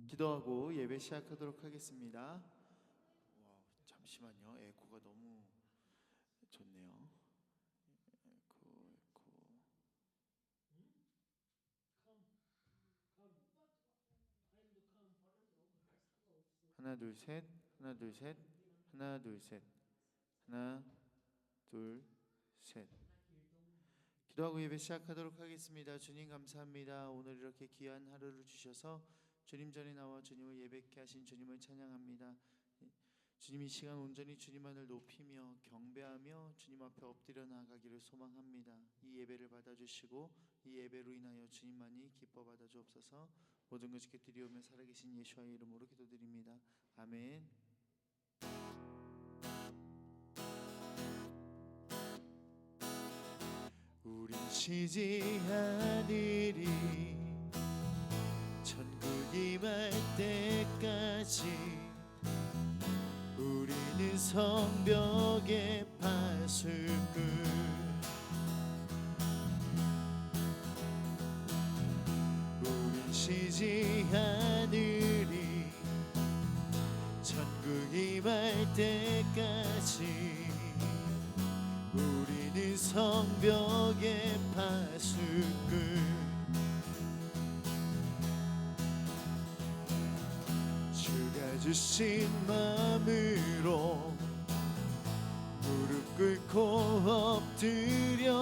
기도하고 예배 시작하도록 하겠습니다. 와, 잠시만요. 에코가 너무 좋네요. 에코. 하나 둘 셋, 하나 둘 셋, 하나 둘 셋, 하나 둘 셋. 기도하고 예배 시작하도록 하겠습니다. 주님 감사합니다. 오늘 이렇게 귀한 하루를 주셔서 주님 전에 나와 주님을 예배케 하신 주님을 찬양합니다. 주님 이 시간 온전히 주님만을 높이며 경배하며 주님 앞에 엎드려 나아가기를 소망합니다. 이 예배를 받아주시고 이 예배로 인하여 주님만이 기뻐 받아주옵소서. 모든 것 주께 드리오며 살아계신 예수와의 이름으로 기도드립니다. 아멘. 우린 쉬지 않으리 천국이 말 때까지 우리는 성벽에 파수꾼 우린 쉬지 않으리 천국이 말 때까지 우리는 성벽의 파수꾼 주가 주신 마음으로 무릎 꿇고 엎드려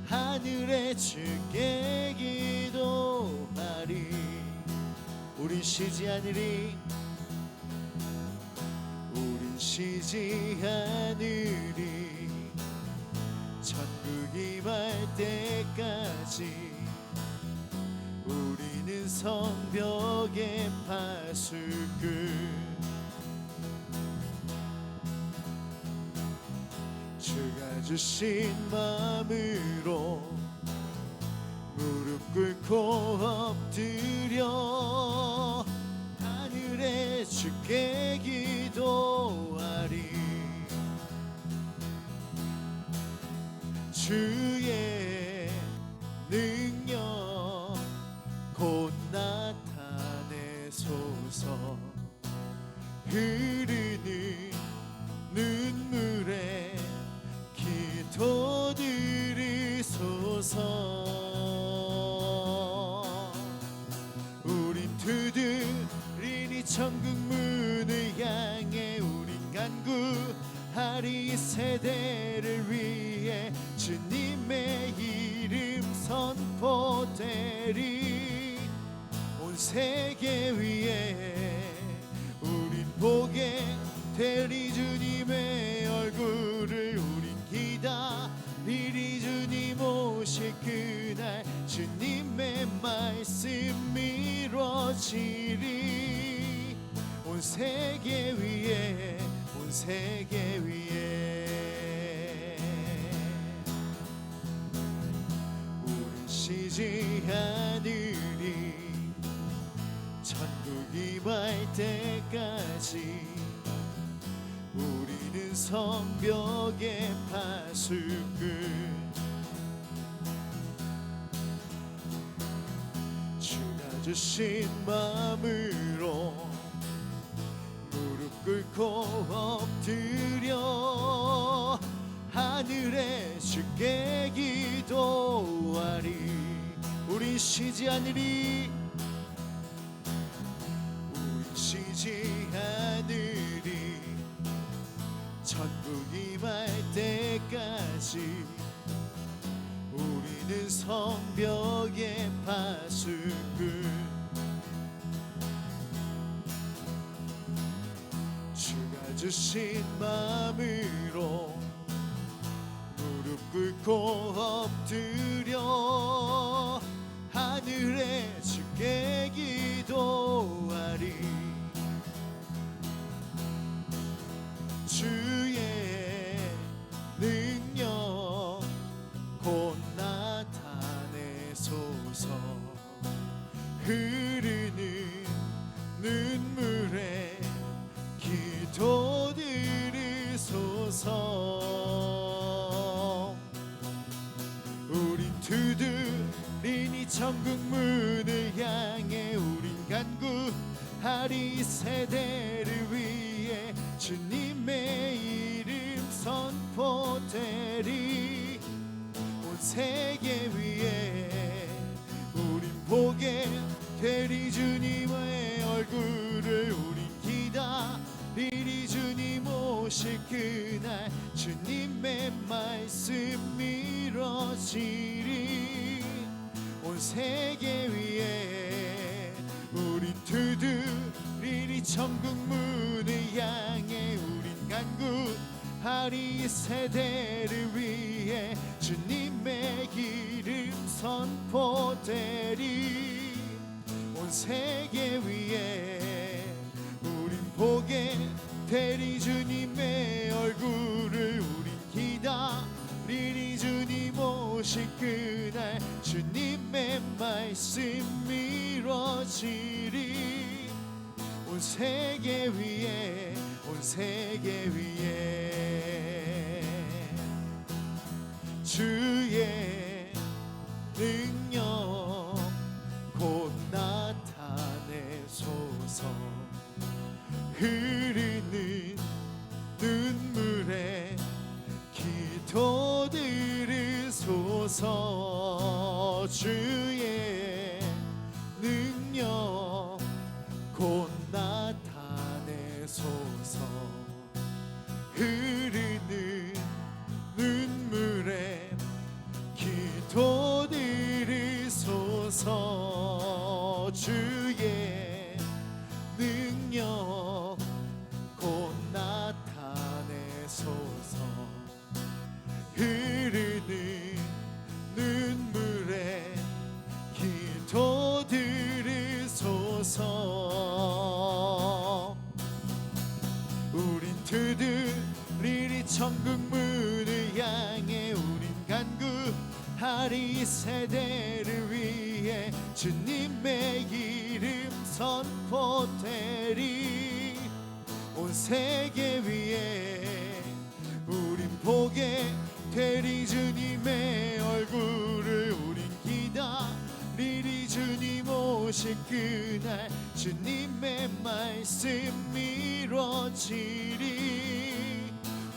하늘에 주께 기도하리 우린 쉬지 않으리 쉬지 않으리 천국이 말 때까지 우리는 성벽의 파수꾼 주가 주신 마음으로 무릎 꿇고 엎드려 하늘에 주께 기도하리 주의 능력 곧 나타내소서 흐르는 눈물에 기도 드리소서 우린 두드리니 천국 문을 향해 우린 간구하리 이 세대를 위해 주님의 이름 선포되리 온 세계 위에 우린 보게 되리 주님의 얼굴을 우린 기다리리 주님 오실 그날 주님의 말씀 이루어지리 온 세계 위에 온 세계 위에 우린 쉬지 않으리 천국이 말 때까지 우리는 성벽의 파수꾼 주가 주신 마음으로 무릎 꿇고 엎드려 하늘에 주께 기도하리 우리 쉬지 않으리 우리 쉬지 않으리 천국이 말 때까지 우리는 성벽의 파수꾼 주가 주신 마음으로 무릎 꿇고 엎드려 하늘에 주께 기도하리 주의 능력 곧 나타내소서 흐르는 눈물에 기도 드리소서 우린 두드리니 천국 문을 향해 우린 간 공고하리 세대를 위해 주님의 이름 선포되리. 온 세계 위에 우린 보게 되리 주님의 얼굴을. 우린 기다리리 주님 오실 그날. 주님의 말씀 이뤄지리. 온 세계 위에 우린 두드리리 천국 문을 향해. 우린 간구하리 세대를 위해 주님의 기름 선포되리. 온 세계 위에 우린 보게 되리 주님의 얼굴을. 우린 기다리리 주님 오실 그날. 주님의 말씀 이뤄지리. 온 세계 위에 온 세계 위에 주의 능력 곧 나타내소서. 흐르는 눈물에 기도 들으소서. 주의 능력 곧 나타내소서. 흐르는 눈물에 기도 들으소서. 주의 능력 곧 나타내소서. 흐르는 눈물에 기도 들으소서. 우린 두드리리 천국 문을 향해. 우린 간구하리 세대를 위해 주님의 이름 선포되리. 온 세계 위에 우린 보게 되리 주님의 얼굴을. 우린 기다리리 주님 오실 그날. 주님의 말씀 이뤄지리.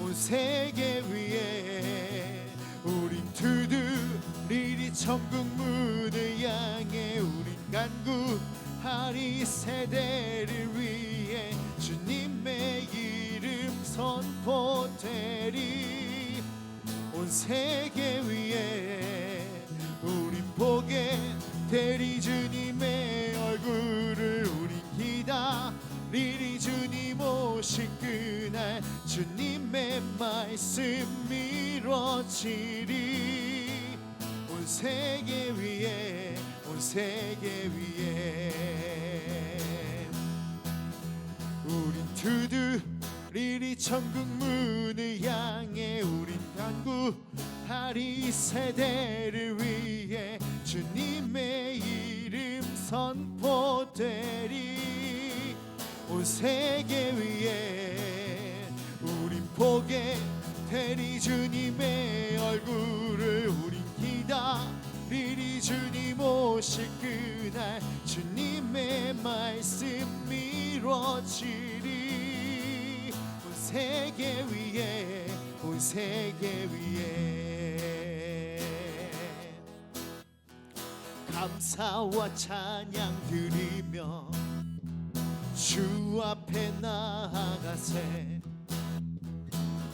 온 세계 위에 우린 두드리리 천국 문을 향해. 우린 간구하리 세대를 위해 주님의 이름 선포되리. 온 세계 위에 우린 보게 되리 주님의 얼굴을. 우린 기다리리 주님 오실 그날. 주님의 말씀 이뤄지리. 온 세계 위에 온 세계 위에 우린 두드리리 천국 문을 향해. 우린 간구하리 세대를 위해 주님의 이름 선포되리. 온 세계 위에 우린 보게 되리 주님의 얼굴을. 우린 기다리리 주님 오실 그날. 주님의 말씀 이뤄지리. 온 세계 위에 온 세계 위에 감사와 찬양 드리며 주 앞에 나아가세.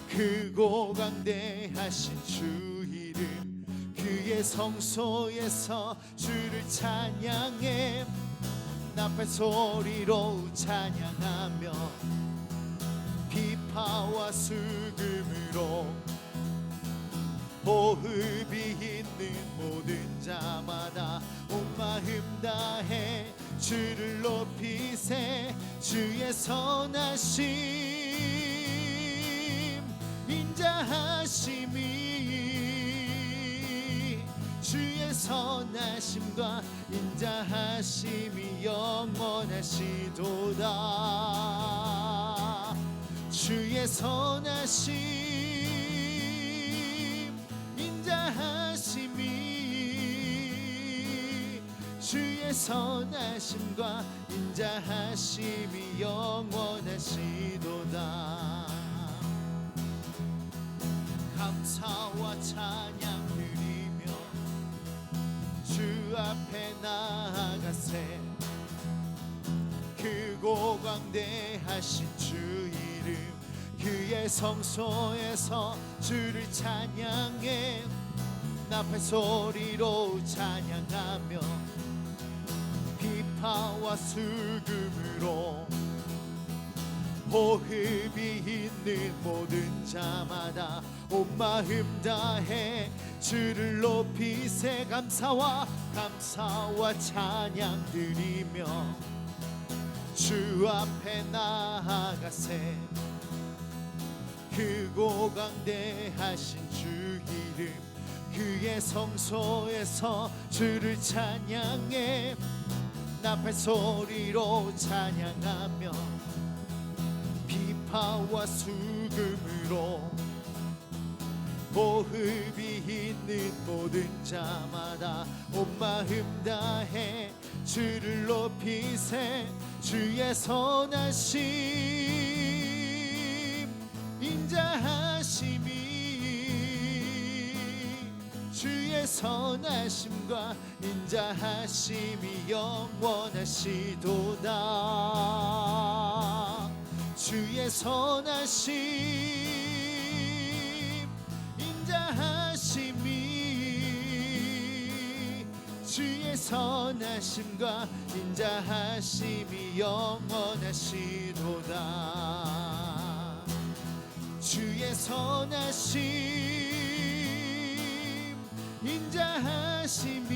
크고 강대하신 주 이름 그의 성소에서 주를 찬양해. 나팔 소리로 찬양하며 비파와 수금으로 호흡이 있는 모든 자마다 온 마음 다해 주를 높이세. 주의 선하심 인자하심이 주의 선하심과 인자하심이 영원하시도다. 주의 선하심 인자하심이 주의 선하심과 인자하심이 영원하시도다. 감사와 찬양 드리며 주 앞에 나아가세. 크고 광대하신 주 이름 그의 성소에서 주를 찬양해. 나팔 소리로 찬양하며 비파와 수금으로 호흡이 있는 모든 자마다 온 마음 다해 주를 높이세. 감사와 찬양 드리며 주 앞에 나아가세. 크고 광대하신 주 이름 그의 성소에서 주를 찬양해. 나팔 소리로 찬양하며 비파와 수금으로 호흡이 있는 모든 자마다 온 마음 다해 주를 높이세. 주의 선하심 인자하심이 주의 선하심과 인자하심이 영원하시도다. 주의 선하심 인자하심이 주의 선하심과 인자하심이 영원하시도다. 주의 선하심 인자하심이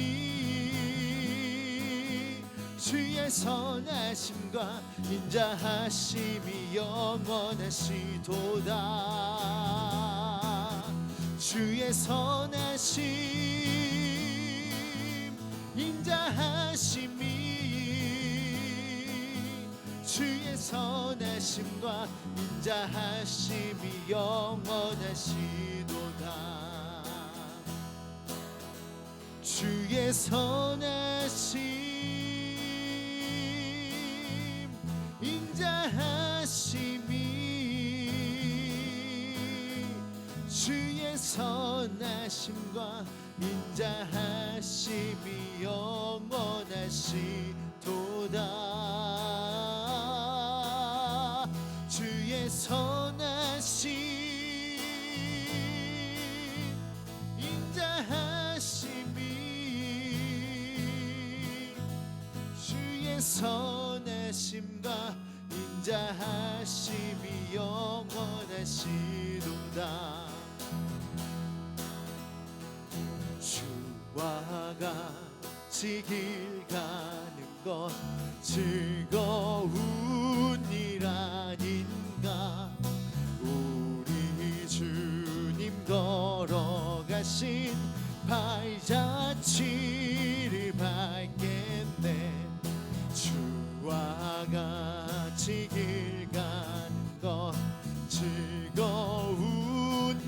주의 선하심과 인자하심이 영원하시도다. 주의 선하심 인자하심이 주의 선하심과 인자하심이 영원하시도다. 주의 선하심 인자하심이 주의 선하심과 인자하심이 영원하시도다. 주의 선하심 선하심과 인자하심이 영원하시도다. 주와 같이 길 가는 것 즐거운 일 아닌가. 우리 주님 걸어가신 발자취를 밟겠네. 주와 같이 길 가는 것 즐거운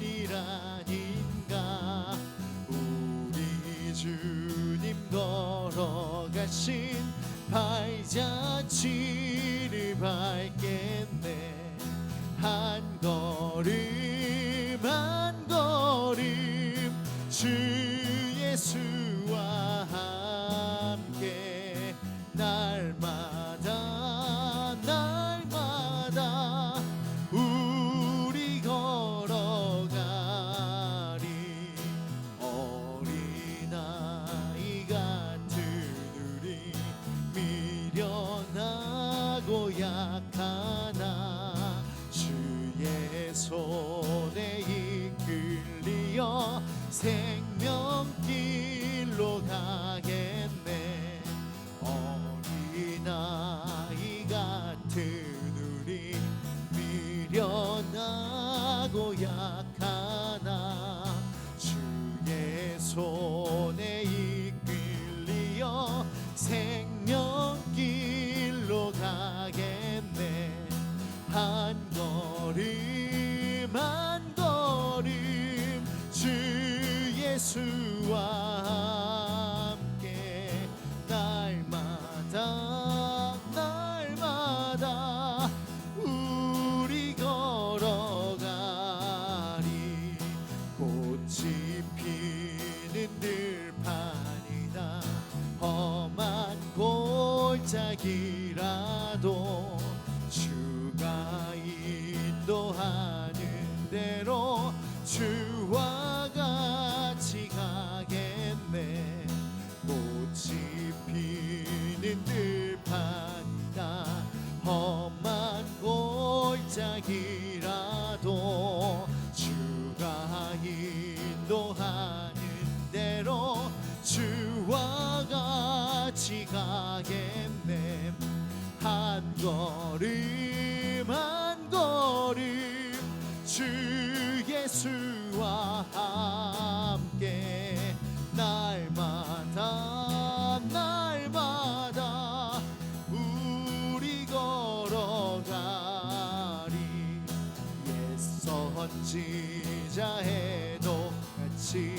일 아닌가. 우리 주님 걸어가신 발자취를 밟겠네. 한 걸음 한 걸음 주 예수와 함께 날마다 날마다 우리 걸어가리. 어린아이 같은 우리 미련하고 약하나 주의 손에 이끌리어 생명길로 가겠네. 어린아이 같은 우리 미련하고 약하나 주의 손에 이끌리어 생명길로 가겠네. 한 걸음 한 걸음 주 예수와 함께 날마다 골짜기라도 주가 인도하는 대로 주와 같이 가겠네. 꽃이 피는 들판이나 험한 골짜기라도 주가 인도하는 대로 주와 같이 가겠네. 한 걸음 한 걸음 주 예수와 함께 날마다 날마다 우리 걸어가리. 옛 선지자에도 같이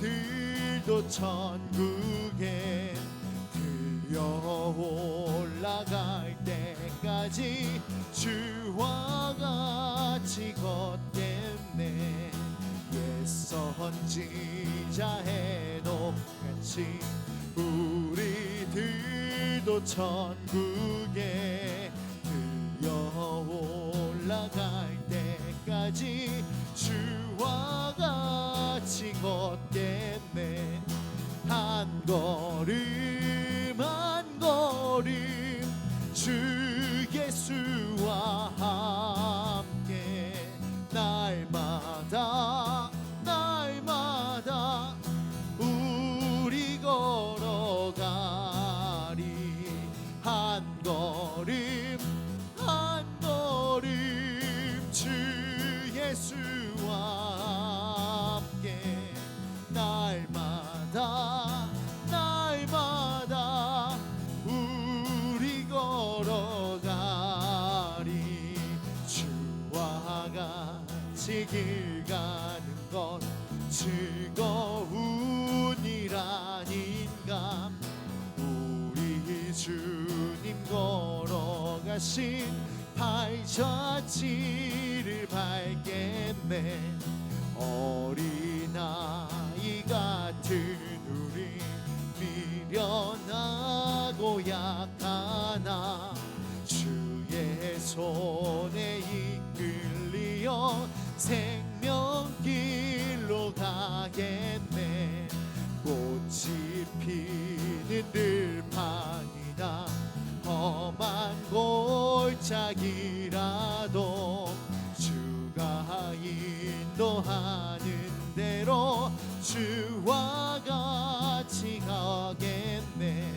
우리들도 천국에 들려 올라갈 때까지 주와 같이 걷겠네. 옛 선지자에도 같이 우리들도 천국에 들려 올라갈 때까지 주와 같이 걷겠네. 한 걸음 한 걸음 주 예수와 함께 날마다 날마다 우리 걸어가리. 한 걸음 한 걸음 주 예수와 함께 날마다 날마다 우리 걸어가리. 주와 같이 길 가는 것 즐거운 일 아닌가. 우리 주님 걸어가신 발자취를 밟겠네. 어린아이 같은 우리 미련하고 약하나 주의 손에 이끌리어 생명길로 가겠네. 꽃이 피는 들판이나 험한 골짜기라도 주가 인도하는 대로 주와 같이 가겠네.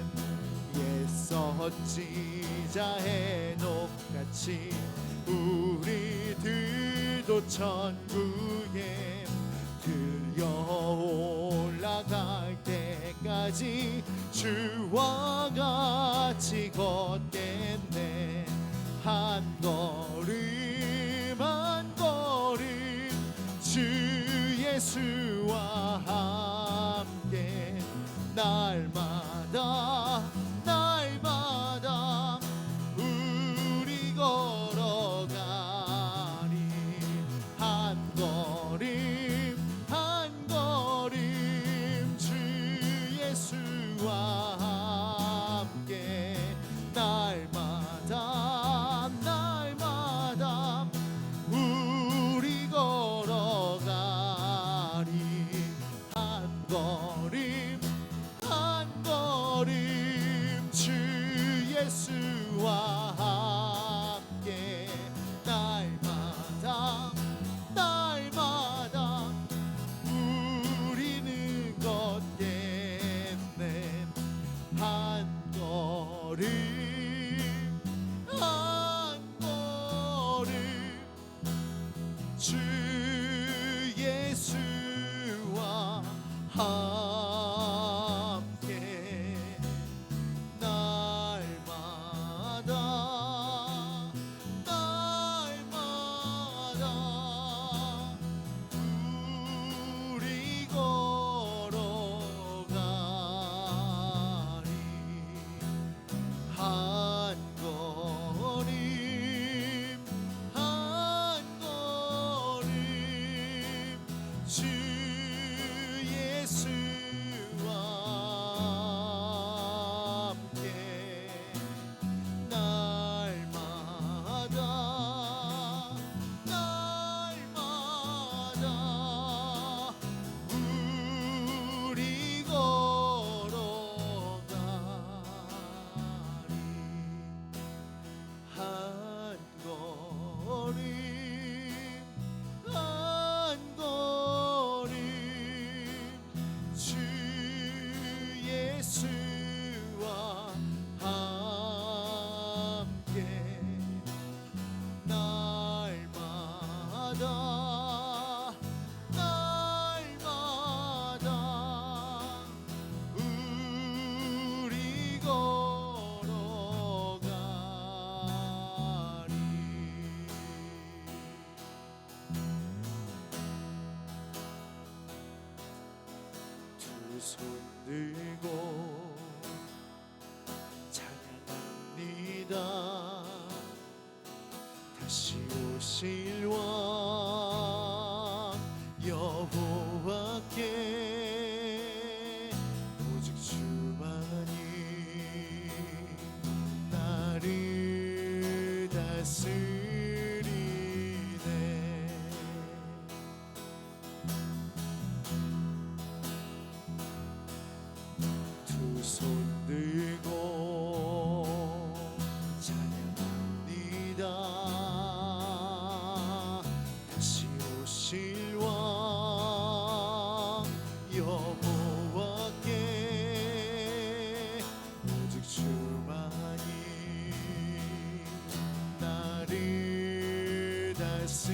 옛 선지자의 녹같이 우리들도 천국에 들려 올라갈 때까지 주와 같이 걷겠네. 한 걸음 한 걸음 주 예수와 함께 날마다 날마다 우리 걸어가리. 한 걸음 한 걸음 주 예수와 함께 날마다 날마다 우리 걸어가리. 한 걸음 한 걸음 주 예수와 함께 날마다 날마다 우리는 걷겠네. 한 걸음 한 걸음 주 예수와 함께 날마다 날마다 우리 걸어가리. 한 손 들고 찬양합니다. 다시 오실 왕 여호와께 오직 주만이 나를 다스리네. 두 손 들고 찬양합니다. 다시 오실 왕 여호와께 오직 주만이 나를 다스리네.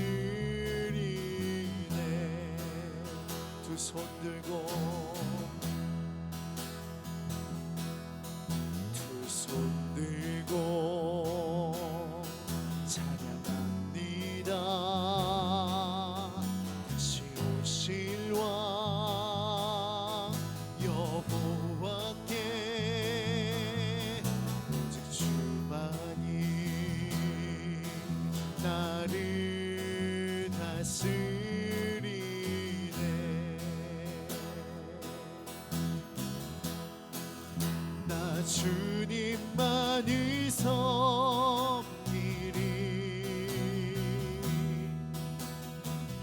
두 손 들고 두 손 들고 찬양합니다. 다시 오실 왕 여호와께 오직 주만이 나를 다스리네. 나 주님만을 섬기리.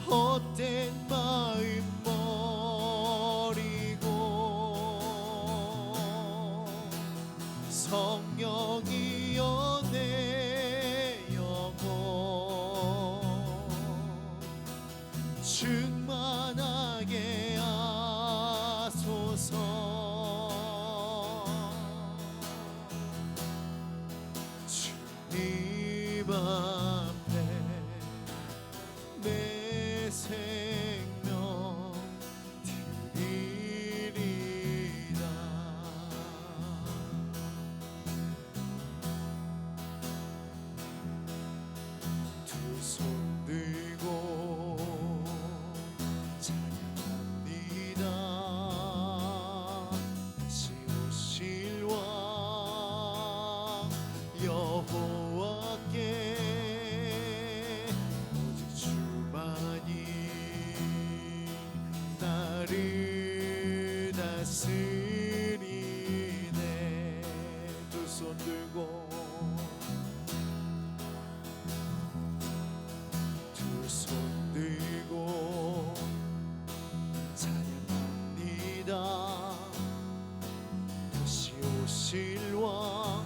헛된 마음 버리고 성령이여 내 영혼 충만하게 하소서. 주님 앞에 내 생명 드리리라. 두 손 들고 찬양합니다. 다시 오실 왕 여호와께 오직 주만이 나를 다스리네. 두 손 들고 두 손 들고 찬양합니다. 다시 오실 왕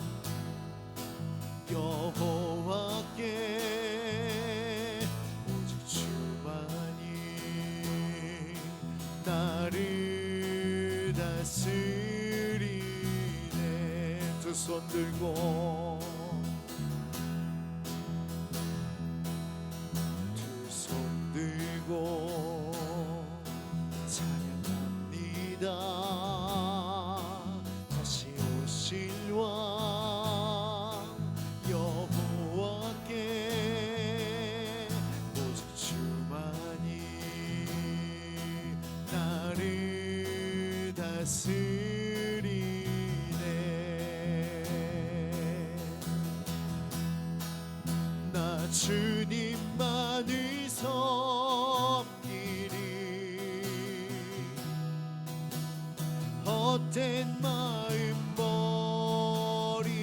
여호와께 오직 주만이 나를 다스리네. 두 손 들고 두 손 들고 찬양합니다. 다시 오실 왕 여호와께 오직 주만이 나를 다스리네. 나 주님만을 섬기리. 헛된 마음 버리고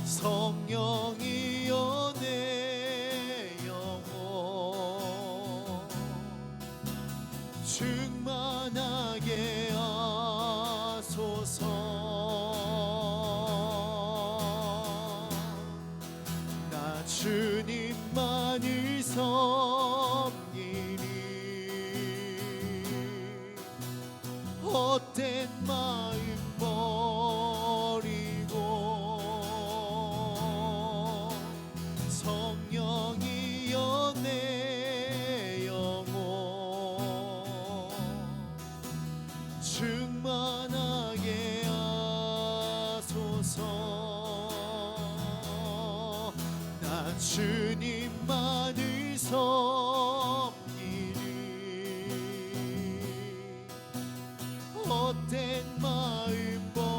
성령이여 내 영혼 충만하게 하소서. 나 주님만을 섬기리. 헛된 마음 버리고 성령이여 내 영혼 충만하게 하소서. 나 주님만을 섬기리. 헛된 마음 버리고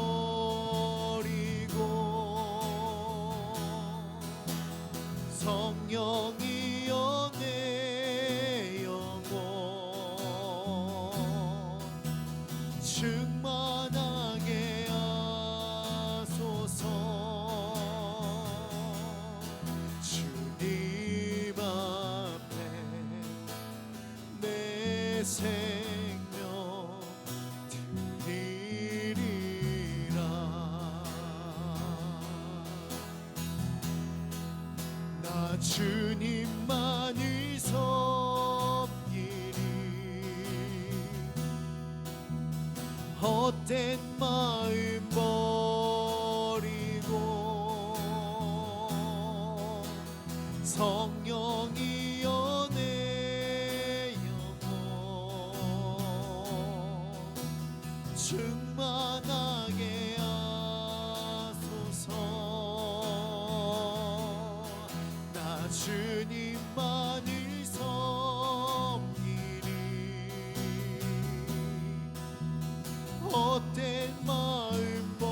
성령이여 내 영혼 충만하게 하소서. 주님 앞에 내 생명 드리리라. 나 주님만을 섬기리. 헛된 마음 버리고 성령이여 내 영혼 충만하게 하소서. 나 주님만을 섬기리. 헛된 마음 버리고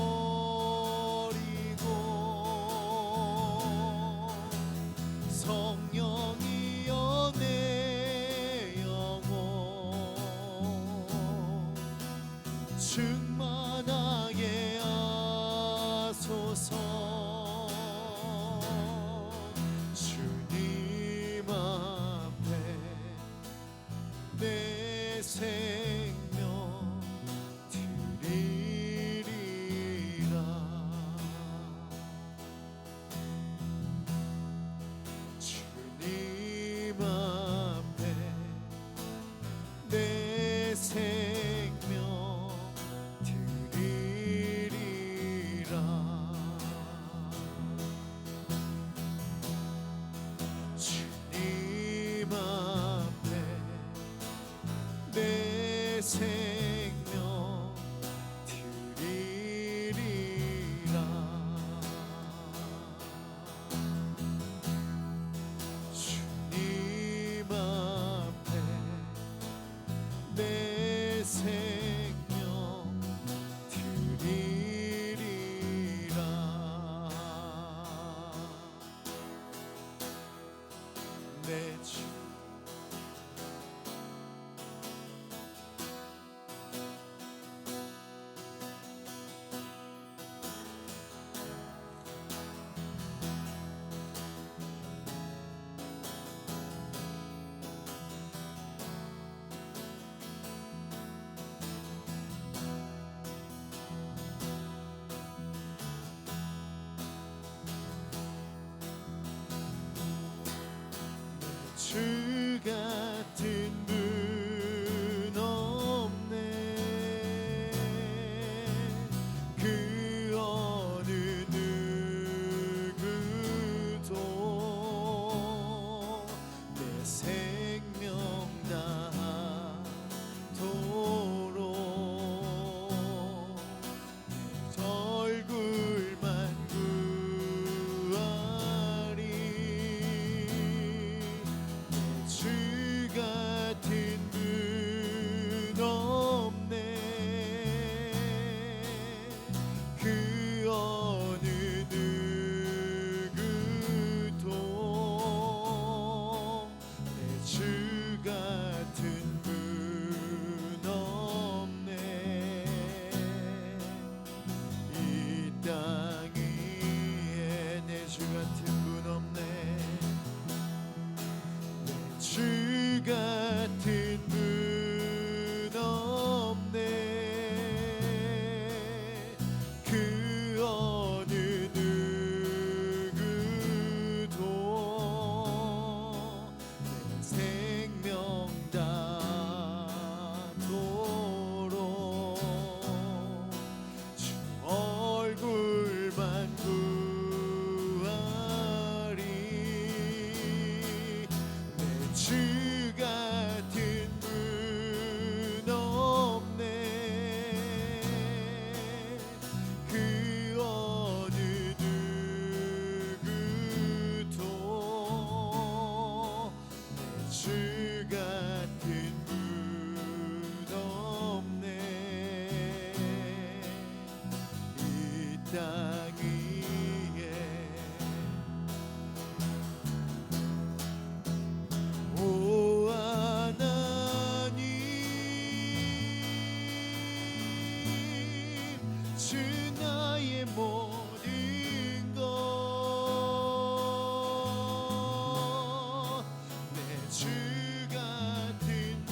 성령이여 내 영혼 충만하게 하소서. 주님 앞에 내 생명 드리리라. 주님 앞에 내 생명 드리리라. 주님 앞에 내 생명 드리리라. 주님 앞에 내 생명 드리리라. 내 주 같은 분 없네. 그 어느 누구도 내 생명 다하도록 내 얼굴만 구하리. 주 땅 위에 오 하나님 주 나의 모든 것 내 주 같은 분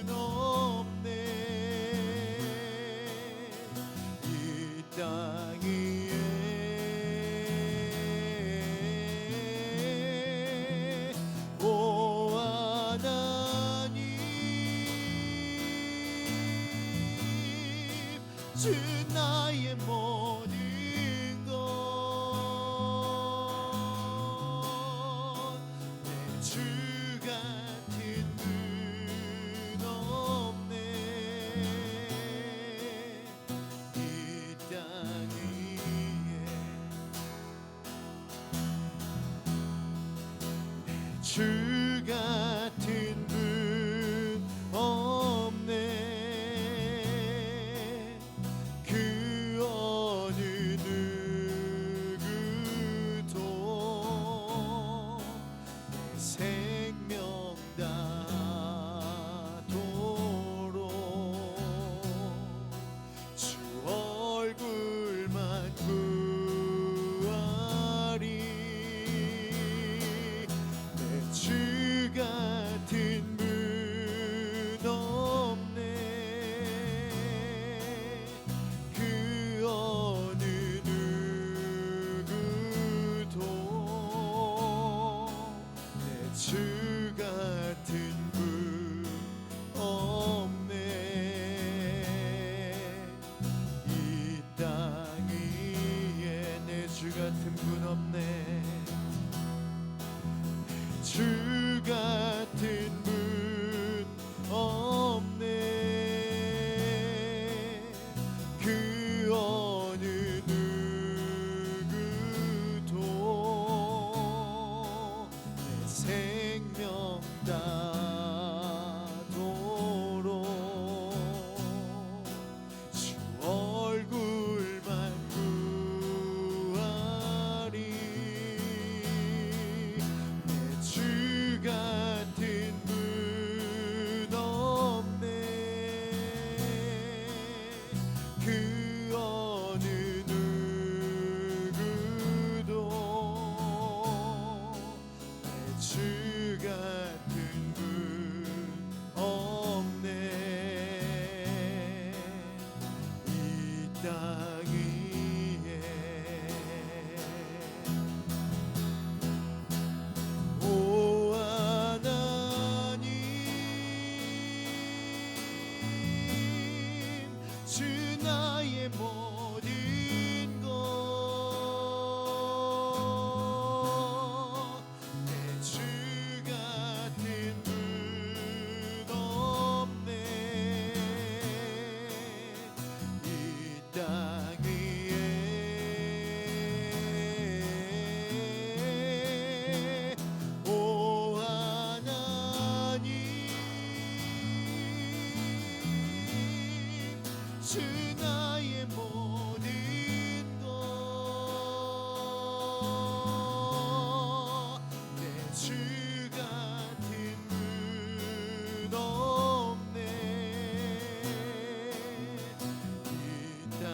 없네 이 땅 위에 오 하나님 주 나의 모든 것 내 주 같은 분 없네 이 땅 위에 주 같은 분 없네 그 어느 누구도 내 생명 다도록 주 얼굴만 구하리 내 주 같은 분 없네 그 어느 누구도 내 주 같은 분 없네 이 땅 위에 내 주 같은 분 없네 주 같은 분 없네 그 어느 누구도 내 생명 다도록 주 얼굴만 구하리 내 주 같은 분 없네 그 어느 누구도 내 주 같은 분 없네 이 땅 위에 오 하나님 주 나의 모든 것 내 주 같은 분 없네 이 땅 위에 오 하나님 주 나의 모든 것 내 주 같은 분 없네 이 땅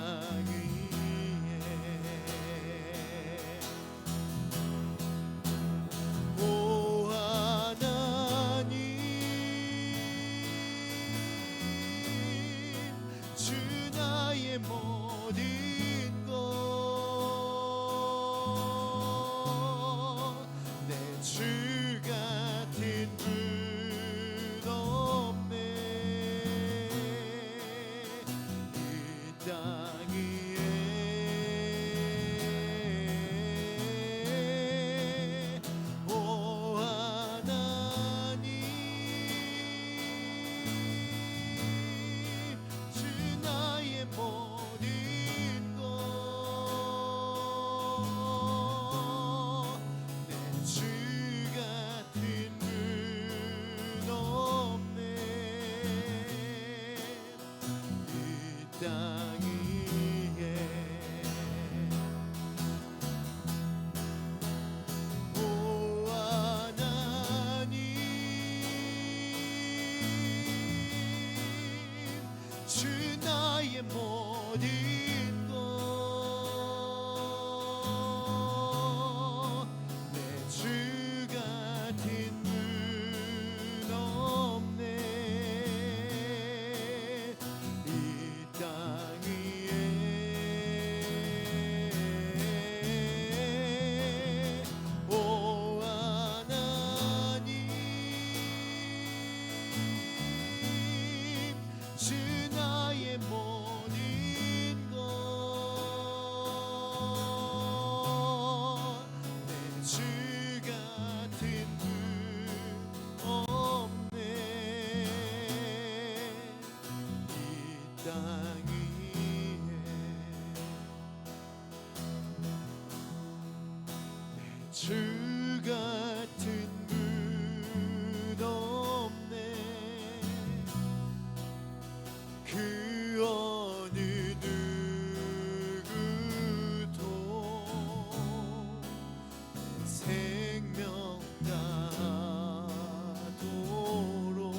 위에 오 하나님 주 나의 모든 것 내 주 같은 분 없네 이 땅 위에 오 하나님 주 나의 모든 것 내 주 같은 분 없네 이 땅 위에 주 나의 모든 것 내 주 같은 분 없네 이 땅 위에 오 하나님 주 나의 모든 것 내 주 같은 분 없네 이 땅 위에 내 주 같은 분 없네 그 어느 누구도 내 생명 다하도록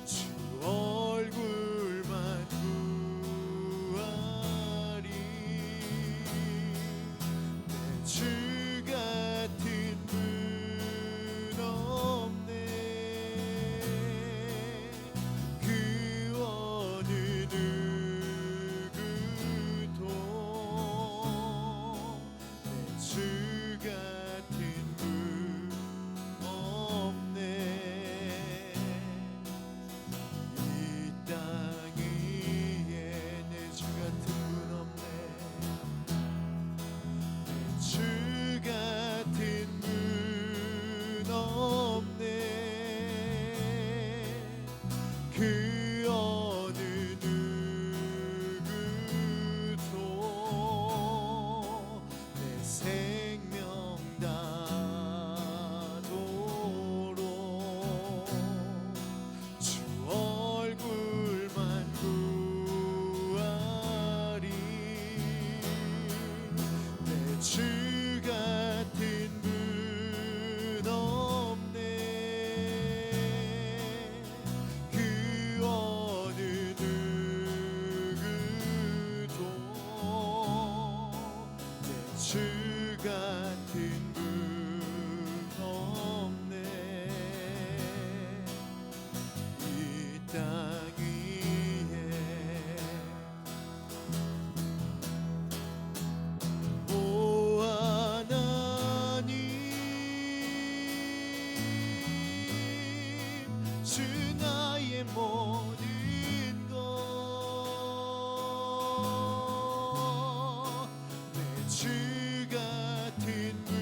주 얼굴만 구하리 내 주 같은 분 없네 그 어느 누구도 내 주 같은 분 없네 이 땅 위에 내 주 같은 분 없네 내 주 같은 분 없네 그 어느 누구도 내 생명 다하도록 주 얼굴만 구하리 내 주 같은 분 없네 그 어느 누구도 내 주 같은 분 없네 이 땅 위에 오 하나님 주 나의 모든 것 내 주 같은 분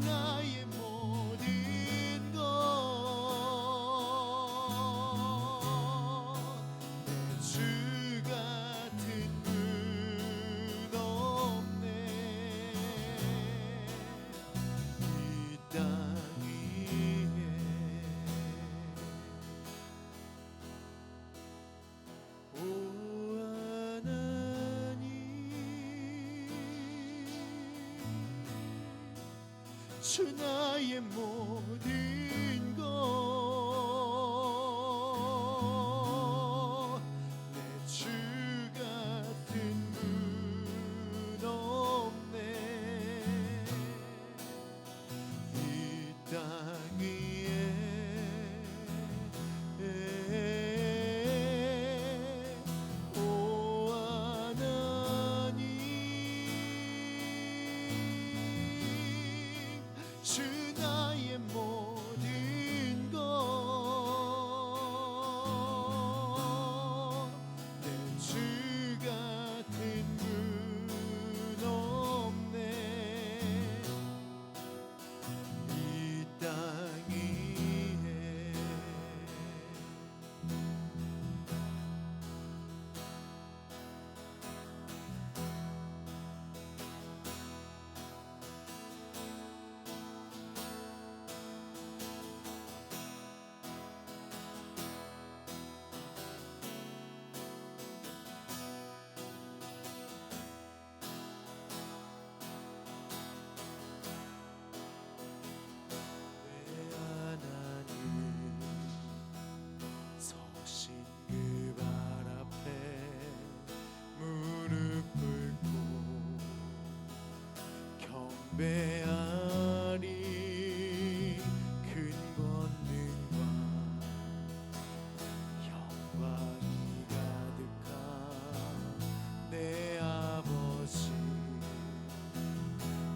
나의 모든 것 내 주 같은 분 없네 이 땅 위에 오 하나님 주 나의 모든 것 내 주 같은 분 없네 이 땅 위에 오 하나님 주 나의 모든 것 내 주 같은 분 없네 이 땅 위에 하나님 서신 그 발 앞에 무릎 꿇고 경배하리 큰 권능과 영광이 가득한 내 아버지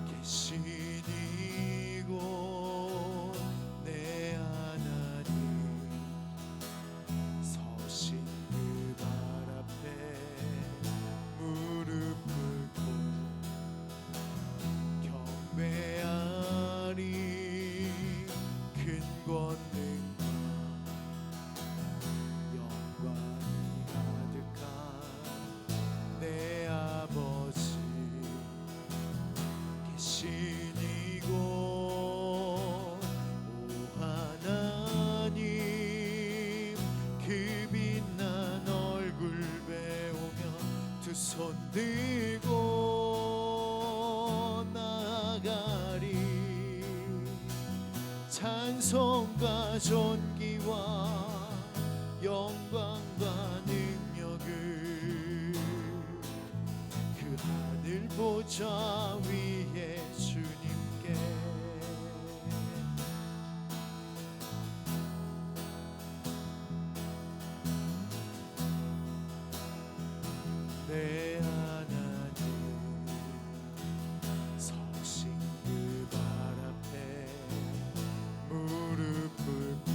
계신 이곳 내 하나님 서신 그 발 앞에 무릎 꿇고 경배하리 큰 권능과 영광이 가득한 내 아버지 계신 이곳 오 하나님 그 빛난 얼굴 배우며 두 손 들고 나아가리 찬송과 존귀와 영광과 능력을 그 하늘 보좌 위에 주님께 내 하나님 서신 그 발 앞에 무릎 꿇고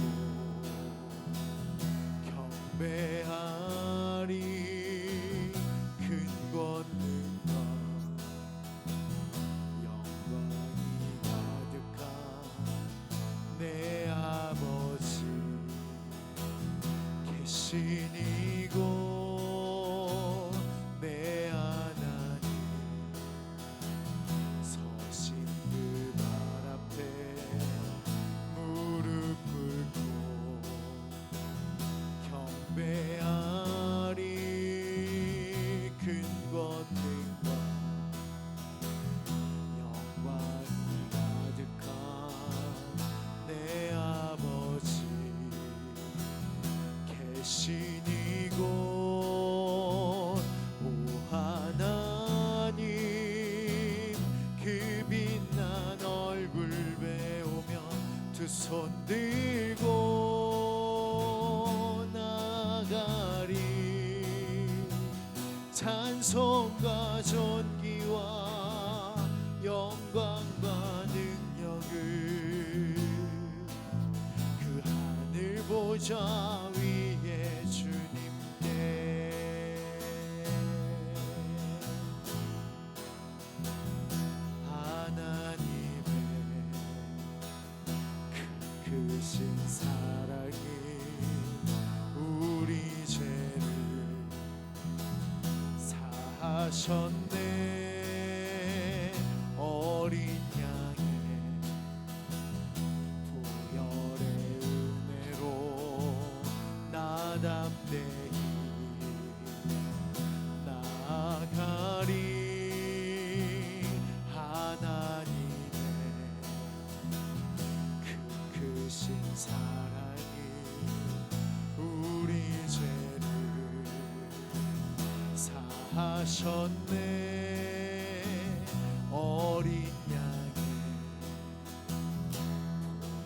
경배하리 큰 권능과 영광이 가득한 내 아버지 계신 이곳 내 하나님 서신 그 발 앞에 무릎 꿇고 경배하리 큰 권능과 영광이 가득한 내 아버지 계신 이곳 오 하나님 그 빛난 얼굴 배우며 두 손 들고 나가리 찬송과 존귀와 영광과 능력을 그 하늘 보좌 위에 주님께 하나님의 사하셨네. 어린 양의 보혈의 은혜로 나 담대히 나아가리. 하나님의 그 크신 사랑이 우리 죄를 사하셨네. 어린 양의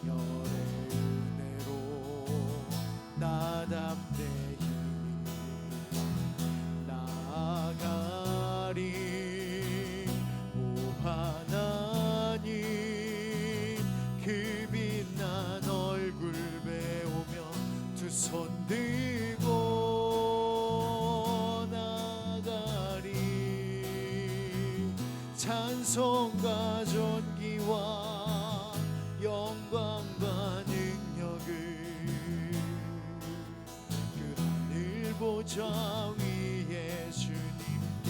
보혈의 은혜로 나 담대히 나아가리. 오 하나님 그 빛난 얼굴 배우며 두 손 들고 나가리. 찬송과 존귀와 영광과 능력을 그 하늘 보좌 위에 주님께.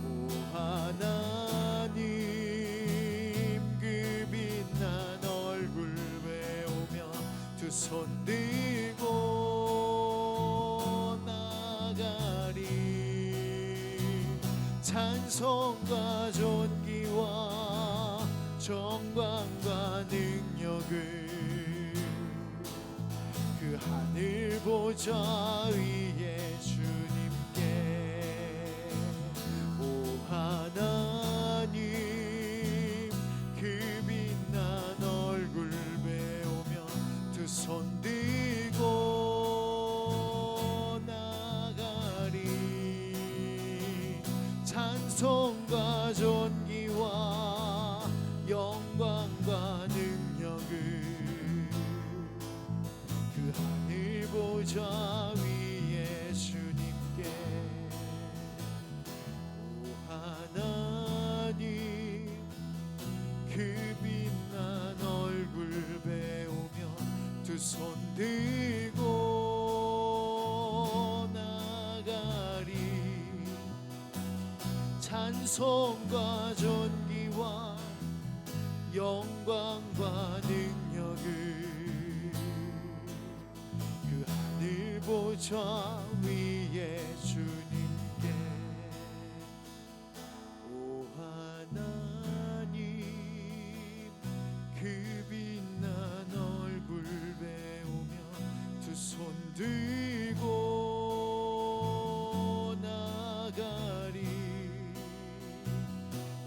오 하나님 그 빛난 얼굴 배우며 두 손 들고 나가리. 찬송과 존귀와 정광과 능력을 그 하늘 보좌 위에 주님께. 오 하나님 그 빛난 얼굴 배우며 두 손 들고 나가리. 찬송과 존귀와 영광과 능력을 그 하늘 보좌 위에 주님께. 오 하나님 그 빛난 얼굴 배우며 두 손 들고 나가리. 찬송과 존귀와 영광과 능력을 그 하늘 보좌 위에 주님께. 오 하나님 그 빛난 얼굴 배우며 두 손 들고 나가리.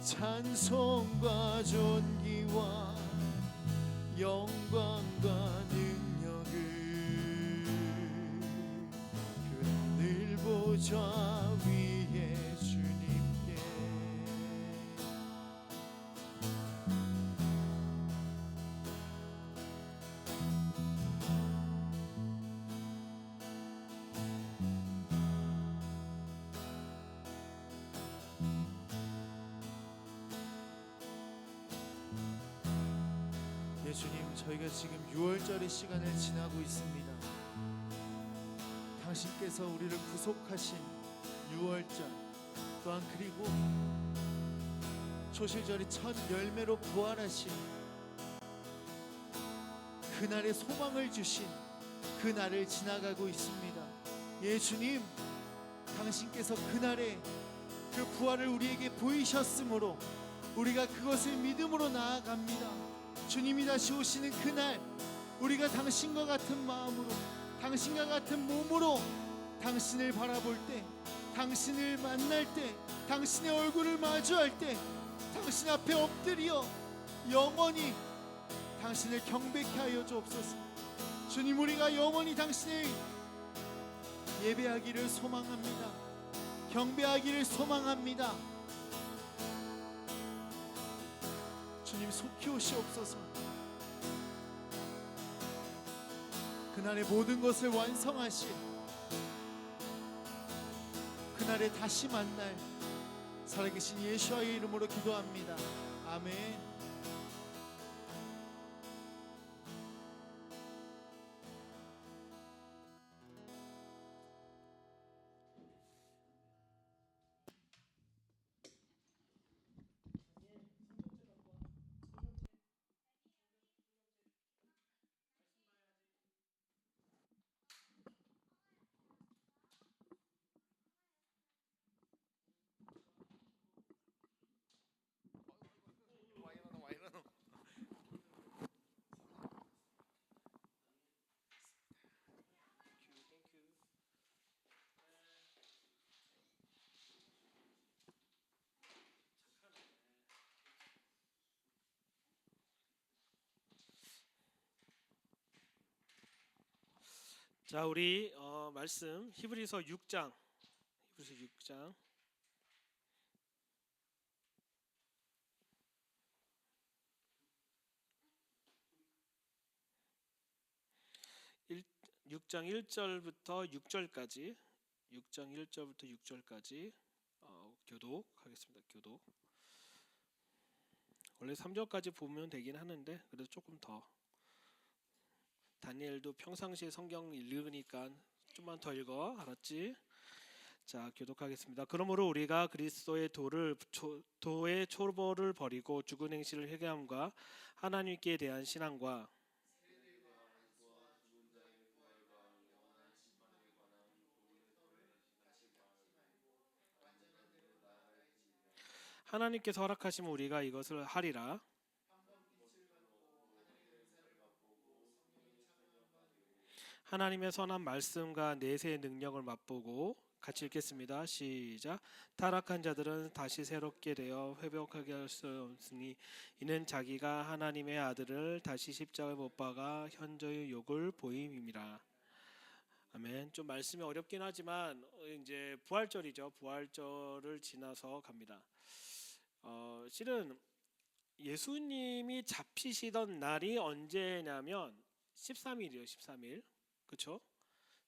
찬송과 존귀와 영광과 능력을 그 하늘 보좌 위에 주님께. 주님, 저희가 지금 6월절의 시간을 지나고 있습니다. 당신께서 우리를 구속하신 6월절, 또한 그리고 초실절이 첫 열매로 부활하신 그날의 소망을 주신 그날을 지나가고 있습니다. 예 주님, 당신께서 그날의 그 부활을 우리에게 보이셨으므로 우리가 그것을 믿음으로 나아갑니다. 주님이 다시 오시는 그날, 우리가 당신과 같은 마음으로, 당신과 같은 몸으로 당신을 바라볼 때, 당신을 만날 때, 당신의 얼굴을 마주할 때 당신 앞에 엎드려 영원히 당신을 경배케 하여 주옵소서. 주님, 우리가 영원히 당신을 예배하기를 소망합니다. 경배하기를 소망합니다. 주님, 속히 오시옵소서. 그날의 모든 것을 완성하신 그날에 다시 만날 살아계신 예수와의 이름으로 기도합니다. 아멘. 자, 우리 말씀 히브리서 6장. 히브리서 6장. 6장 1절부터 6절까지 6장 1절부터 6절까지 교독하겠습니다. 교독. 원래 3절까지 보면 되긴 하는데 그래도 조금 더. 다니엘도 평상시에 성경 읽으니까 좀만 더 읽어. 알았지? 자, 교독하겠습니다. 그러므로 우리가 그리스도의 도의 초보를 버리고 죽은 행실을 회개함과 하나님께 대한 신앙과 하나님께서 허락하시면 우리가 이것을 하리라. 하나님의 선한 말씀과 내세의 능력을 맛보고 같이 읽겠습니다. 시작. 타락한 자들은 다시 새롭게 되어 회복하게 할 수 없으니 이는 자기가 하나님의 아들을 다시 십자가에 못 박아 현저히 욕을 보임이니라. 아멘. 좀 말씀이 어렵긴 하지만 이제 부활절이죠. 부활절을 지나서 갑니다. 실은 예수님이 잡히시던 날이 언제냐면 13일이에요. 13일. 그렇죠?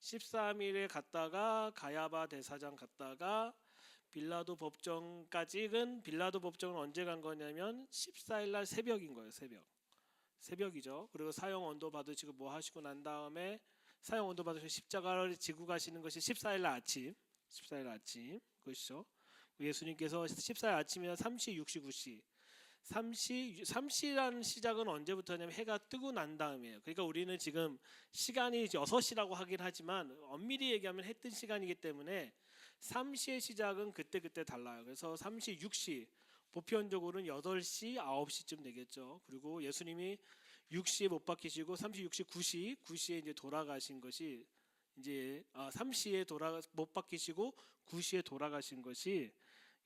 13일에 갔다가 가야바 대사장 갔다가 빌라도 법정까지는 빌라도 법정은 언제 간 거냐면 14일 날 새벽인 거예요. 새벽이죠. 그리고 사형 언도 받으시고 뭐 하시고 난 다음에 사형 언도 받으시고 십자가를 지고 가시는 것이 14일 날 아침. 14일 아침. 그렇죠? 예수님께서 14일 아침이나 3시 69시 3시라는 시작은 언제부터냐면 해가 뜨고 난 다음이에요. 그러니까 우리는 지금 시간이 6시라고 하긴 하지만 엄밀히 얘기하면 해 뜬 시간이기 때문에 3시의 시작은 그때 달라요. 그래서 3시 6시 보편적으로는 8시 9시쯤 되겠죠. 그리고 예수님이 6시에 못 박히시고 3시 6시 9시에 이제 돌아가신 것이 이제 3시에 못 박히시고 9시에 돌아가신 것이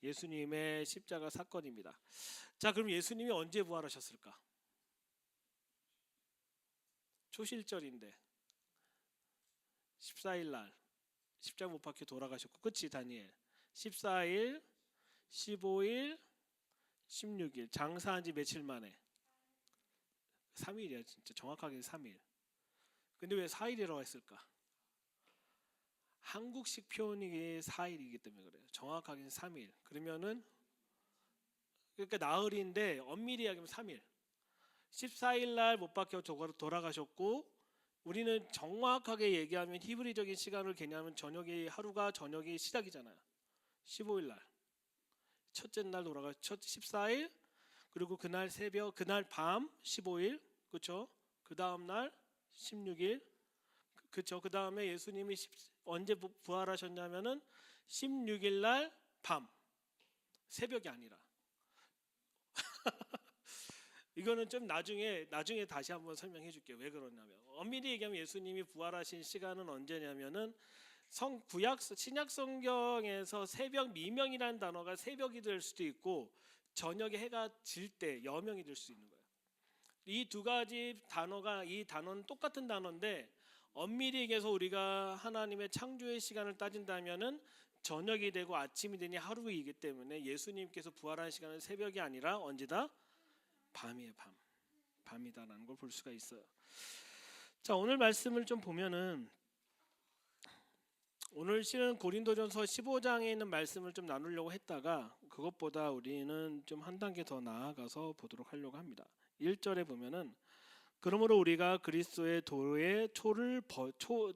예수님의 십자가 사건입니다. 자, 그럼 예수님이 언제 부활하셨을까? 초실절인데 14일 날 십자가 못 박혀 돌아가셨고, 그치 다니엘? 14일, 15일, 16일 장사한 지 며칠 만에 3일이야. 진짜 정확하게 3일. 근데 왜 4일이라고 했을까? 한국식 표현이 4일이기 때문에 그래요. 정확하게는 3일. 그러면은 그러니까 나흘인데 엄밀히 얘기하면 3일. 14일 날 못 박혀 돌아가셨고, 우리는 정확하게 얘기하면 히브리적인 시간을 개념하면 하루가 저녁이 시작이잖아요. 15일 날 첫째 날 첫 14일, 그리고 그날 새벽 그날 밤 15일, 그렇죠? 그 다음 날 16일, 그렇죠? 그 다음에 예수님이 언제 부활하셨냐면은 16일 날 밤, 새벽이 아니라. 이거는 좀 나중에 다시 한번 설명해 줄게요. 왜 그러냐면 엄밀히 얘기하면 예수님이 부활하신 시간은 언제냐면은 신약 성경에서 새벽 미명이라는 단어가 새벽이 될 수도 있고 저녁에 해가 질 때 여명이 될 수 있는 거예요. 이 두 가지 단어가, 이 단어는 똑같은 단어인데 엄밀히 얘기해서 우리가 하나님의 창조의 시간을 따진다면은 저녁이 되고 아침이 되니 하루이기 때문에 예수님께서 부활한 시간은 새벽이 아니라 언제다? 밤이에요. 밤이다라는 걸 볼 수가 있어요. 자, 오늘 말씀을 좀 보면은 오늘 실은 고린도전서 15장에 있는 말씀을 좀 나누려고 했다가 그것보다 우리는 좀 한 단계 더 나아가서 보도록 하려고 합니다. 1절에 보면은 그러므로 우리가 그리스도의 도의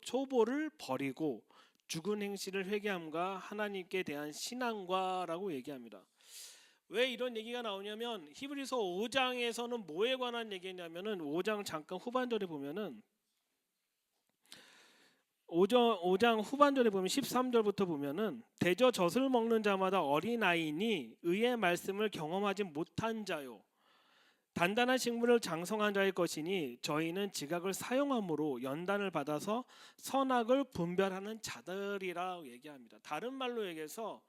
초보를 버리고 죽은 행실을 회개함과 하나님께 대한 신앙과라고 얘기합니다. 왜 이런 얘기가 나오냐면 히브리서 5장에서는 뭐에 관한 얘기냐면은 5장 잠깐 후반절에 보면은 5장 후반절에 보면 13절부터 보면은 대저 젖을 먹는 자마다 어린아이니 의의 말씀을 경험하지 못한 자요 단단한 식물을 장성한 자의 것이니 저희는 지각을 사용함으로 연단을 받아서 선악을 분별하는 자들이라 얘기합니다. 다른 말로 얘기해서